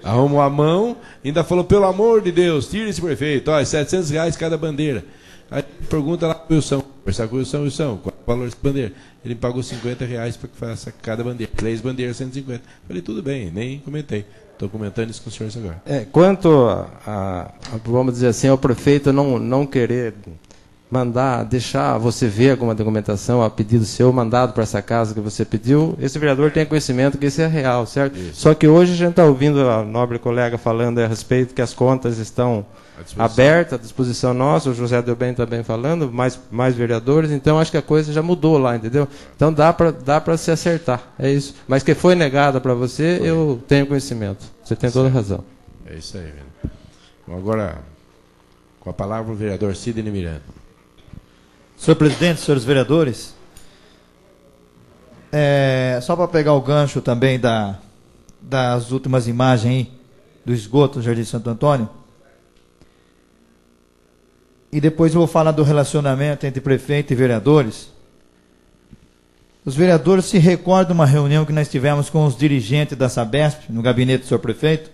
arrumou a mão, ainda falou, pelo amor de Deus, tira esse prefeito, ó, R$700 cada bandeira. Aí pergunta lá para o Wilson, conversar com o Wilson, qual é o valor dessa bandeira? Ele me pagou R$50 para que faça cada bandeira. 3 bandeiras, 150. Falei, tudo bem, nem comentei. Estou comentando isso com os senhores agora.
Quanto vamos dizer assim, ao prefeito não querer deixar você ver alguma documentação a pedido seu, mandado para essa casa que você pediu, esse vereador tem conhecimento que isso é real, certo?
Isso.
Só que hoje a gente está ouvindo a nobre colega falando a respeito que as contas estão abertas à disposição nossa, o José Delbem também falando, mais vereadores, então acho que a coisa já mudou lá, entendeu? Então dá para se acertar, é isso. Mas que foi negada para você, eu tenho conhecimento. Você tem toda a razão.
É isso aí, velho. Bom, agora, com a palavra o vereador Sidney Miranda.
Senhor presidente, senhores vereadores, só para pegar o gancho também das últimas imagens aí, do esgoto do Jardim Santo Antônio, e depois eu vou falar do relacionamento entre prefeito e vereadores. Os vereadores se recordam de uma reunião que nós tivemos com os dirigentes da Sabesp, no gabinete do senhor prefeito,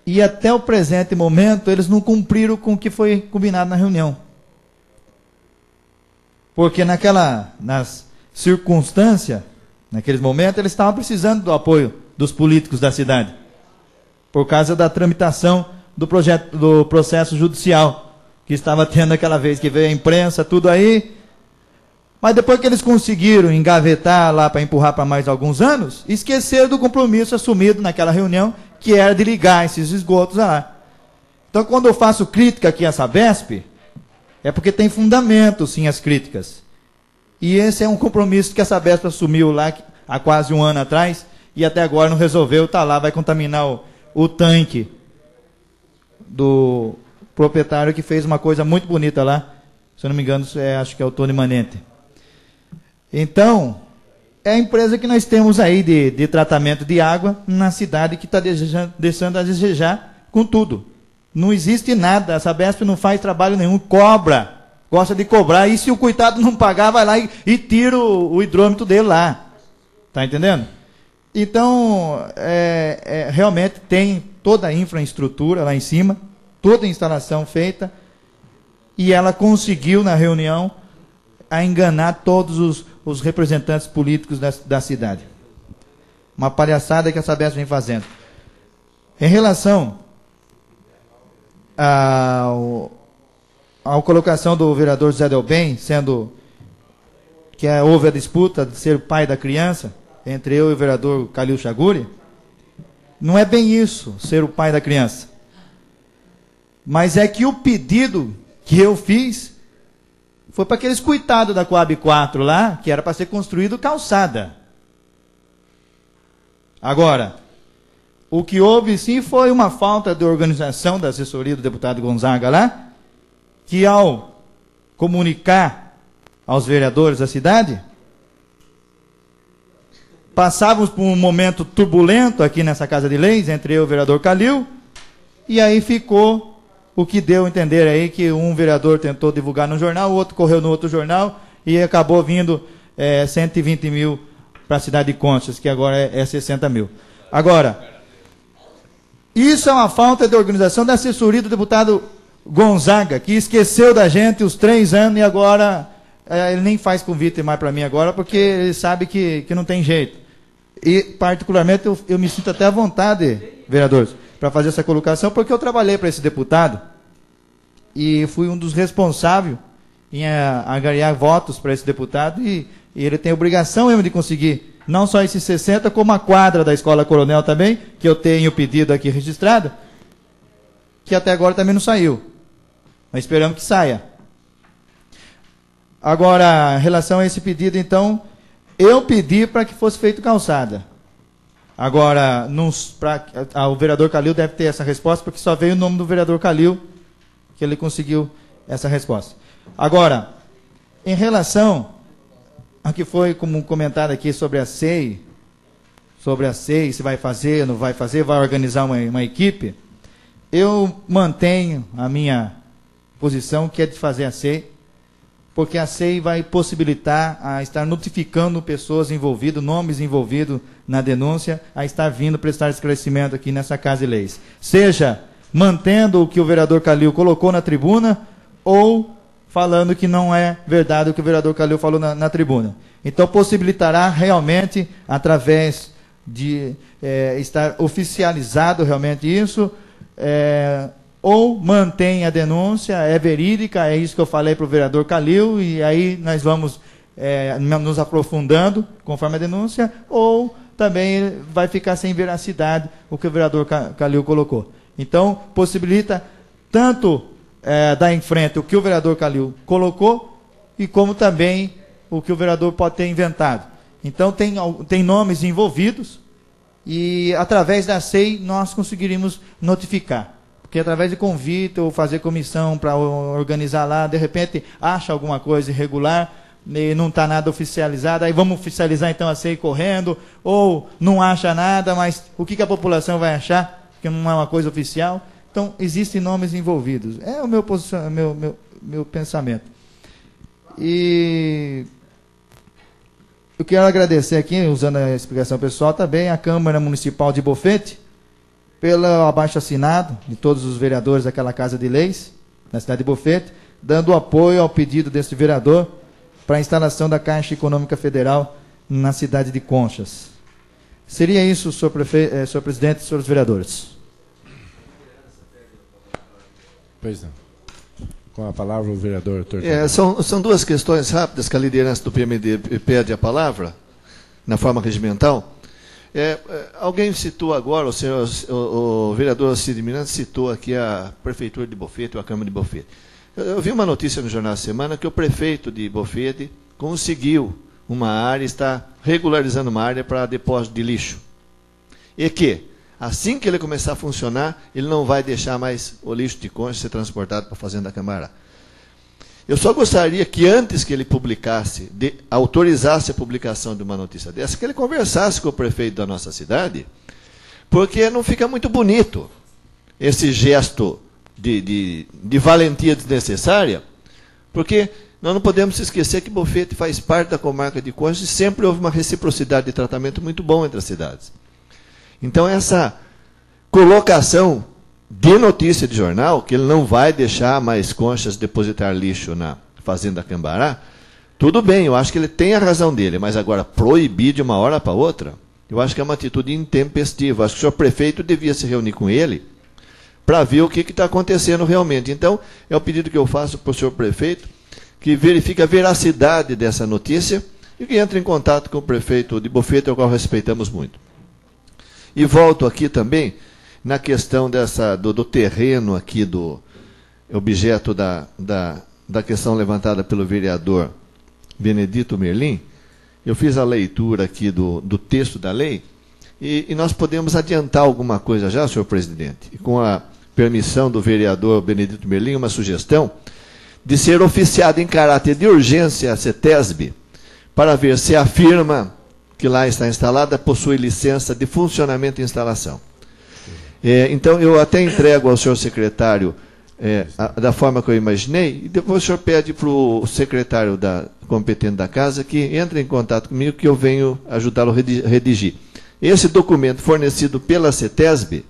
e até o presente momento eles não cumpriram com o que foi combinado na reunião. Porque nas circunstâncias, naqueles momentos, eles estavam precisando do apoio dos políticos da cidade. Por causa da tramitação do processo judicial, que estava tendo aquela vez, que veio a imprensa, tudo aí. Mas depois que eles conseguiram engavetar lá para empurrar para mais alguns anos, esqueceram do compromisso assumido naquela reunião, que era de ligar esses esgotos lá. Então, quando eu faço crítica aqui a Sabesp, é porque tem fundamento, sim, as críticas. E esse é um compromisso que a Sabesp assumiu lá há quase um ano atrás, e até agora não resolveu, está lá, vai contaminar o tanque do proprietário que fez uma coisa muito bonita lá. Se eu não me engano, acho que é o Tony Manente. Então, é a empresa que nós temos aí de tratamento de água na cidade que está deixando a desejar com tudo. Não existe nada, a Sabesp não faz trabalho nenhum, cobra, gosta de cobrar, e se o coitado não pagar, vai lá e tira o hidrômetro dele lá. Está entendendo? Então, realmente tem toda a infraestrutura lá em cima, toda a instalação feita, e ela conseguiu, na reunião, a enganar todos os representantes políticos da cidade. Uma palhaçada que a Sabesp vem fazendo. Em relação a colocação do vereador José Delbem, sendo que houve a disputa de ser o pai da criança, entre eu e o vereador Calil Chaguri, não é bem isso, ser o pai da criança. Mas é que o pedido que eu fiz foi para aqueles coitados da Coab 4 lá, que era para ser construído calçada. Agora, o que houve sim foi uma falta de organização da assessoria do deputado Gonzaga lá, que ao comunicar aos vereadores da cidade, passávamos por um momento turbulento aqui nessa Casa de Leis, entre eu e o vereador Calil, e aí ficou o que deu a entender aí, que um vereador tentou divulgar no jornal, o outro correu no outro jornal, e acabou vindo 120 mil para a cidade de Conchas, que agora é 60 mil. Agora, isso é uma falta de organização da assessoria do deputado Gonzaga, que esqueceu da gente os 3 anos e agora ele nem faz convite mais para mim agora, porque ele sabe que não tem jeito. E, particularmente, eu me sinto até à vontade, vereadores, para fazer essa colocação, porque eu trabalhei para esse deputado e fui um dos responsáveis em angariar votos para esse deputado, e ele tem obrigação mesmo de conseguir não só esses 60, como a quadra da Escola Coronel também, que eu tenho pedido aqui registrado, que até agora também não saiu. Mas esperamos que saia. Agora, em relação a esse pedido, então, eu pedi para que fosse feito calçada. Agora, o vereador Calil deve ter essa resposta, porque só veio o nome do vereador Calil que ele conseguiu essa resposta. Agora, em relação ao que foi como comentado aqui sobre a SEI, se vai fazer, não vai fazer, vai organizar uma equipe, eu mantenho a minha posição, que é de fazer a SEI, porque a SEI vai possibilitar a estar notificando pessoas envolvidas, nomes envolvidos na denúncia, a estar vindo prestar esclarecimento aqui nessa Casa de Leis. Seja mantendo o que o vereador Calil colocou na tribuna, ou falando que não é verdade o que o vereador Calil falou na tribuna. Então, possibilitará realmente, através de estar oficializado realmente isso, ou mantém a denúncia, é verídica, é isso que eu falei para o vereador Calil, e aí nós vamos nos aprofundando conforme a denúncia, ou também vai ficar sem veracidade o que o vereador Calil colocou. Então, possibilita tanto dar em frente o que o vereador Calil colocou, e como também o que o vereador pode ter inventado. Então, tem nomes envolvidos, e através da SEI nós conseguiríamos notificar. Porque através de convite ou fazer comissão para organizar lá, de repente acha alguma coisa irregular, e não está nada oficializado, aí vamos oficializar então a SEI correndo, ou não acha nada, mas o que a população vai achar, que não é uma coisa oficial. Então, existem nomes envolvidos. É o meu pensamento. E eu quero agradecer aqui, usando a explicação pessoal, também a Câmara Municipal de Bofete, pelo abaixo-assinado de todos os vereadores daquela Casa de Leis, na cidade de Bofete, dando apoio ao pedido desse vereador para a instalação da Caixa Econômica Federal na cidade de Conchas. Seria isso, senhor presidente e senhores vereadores.
Pois não. Com a palavra o vereador Tortoni.
São duas questões rápidas que a liderança do PMD pede a palavra, na forma regimental. Alguém citou agora, o vereador Cid Miranda citou aqui a Prefeitura de Bofete, ou a Câmara de Bofete. Eu vi uma notícia no Jornal da Semana que o prefeito de Bofete conseguiu uma área, está regularizando uma área para depósito de lixo. E que, assim que ele começar a funcionar, ele não vai deixar mais o lixo de Conchas ser transportado para a Fazenda Cambará. Eu só gostaria que antes que ele publicasse, autorizasse a publicação de uma notícia dessa, que ele conversasse com o prefeito da nossa cidade, porque não fica muito bonito esse gesto de valentia desnecessária, porque nós não podemos esquecer que Bofete faz parte da comarca de Conchas e sempre houve uma reciprocidade de tratamento muito bom entre as cidades. Então, essa colocação de notícia de jornal, que ele não vai deixar mais Conchas depositar lixo na Fazenda Cambará, tudo bem, eu acho que ele tem a razão dele, mas agora proibir de uma hora para outra, eu acho que é uma atitude intempestiva. Acho que o senhor prefeito devia se reunir com ele para ver o que está acontecendo realmente. Então, é o pedido que eu faço para o senhor prefeito, que verifique a veracidade dessa notícia e que entre em contato com o prefeito de Bofete, ao qual respeitamos muito. E volto aqui também na questão do terreno aqui, do objeto da questão levantada pelo vereador Benedito Merlim. Eu fiz a leitura aqui do texto da lei e nós podemos adiantar alguma coisa já, senhor presidente. E com a permissão do vereador Benedito Merlim, uma sugestão de ser oficiado em caráter de urgência a CETESB para ver se a firma que lá está instalada possui licença de funcionamento e instalação. Então, eu até entrego ao senhor secretário da forma que eu imaginei, e depois o senhor pede para o secretário competente da casa que entre em contato comigo, que eu venho ajudá-lo a redigir. Esse documento fornecido pela CETESB,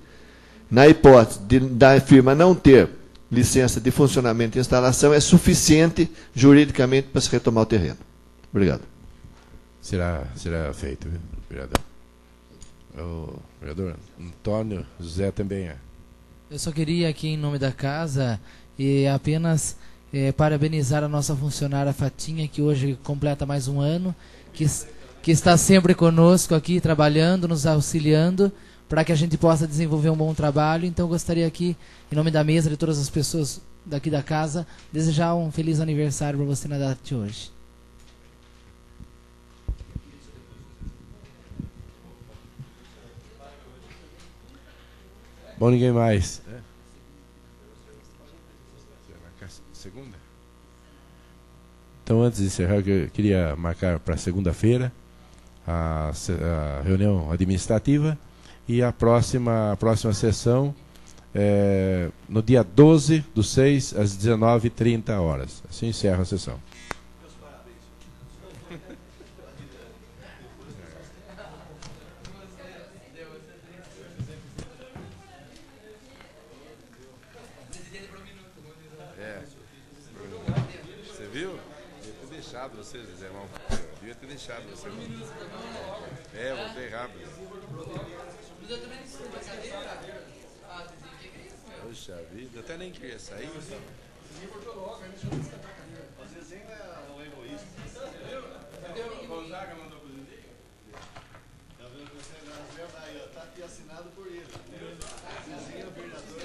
na hipótese da firma não ter licença de funcionamento e instalação, é suficiente juridicamente para se retomar o terreno. Obrigado.
Será feito, viu, vereador? O vereador Antônio José também é.
Eu só queria aqui, em nome da casa, apenas parabenizar a nossa funcionária Fatinha, que hoje completa mais um ano, que está sempre conosco aqui, trabalhando, nos auxiliando, para que a gente possa desenvolver um bom trabalho. Então, eu gostaria aqui, em nome da mesa, de todas as pessoas daqui da casa, desejar um feliz aniversário para você na data de hoje.
Bom, ninguém mais. Segunda? Então, antes de encerrar, eu queria marcar para segunda-feira a reunião administrativa e a próxima sessão no dia 12/6, às 19h30. Assim encerra a sessão. Você viu? Devia ter deixado você, José Irmão. Devia ter deixado você. Voltei rápido. Poxa vida, até nem queria sair.
O Zezinho é um egoísta.
O Gonzaga mandou pro Zezinho?
Tá vendo que você aí, ó, tá aqui assinado por ele. Zezinho é o vereador.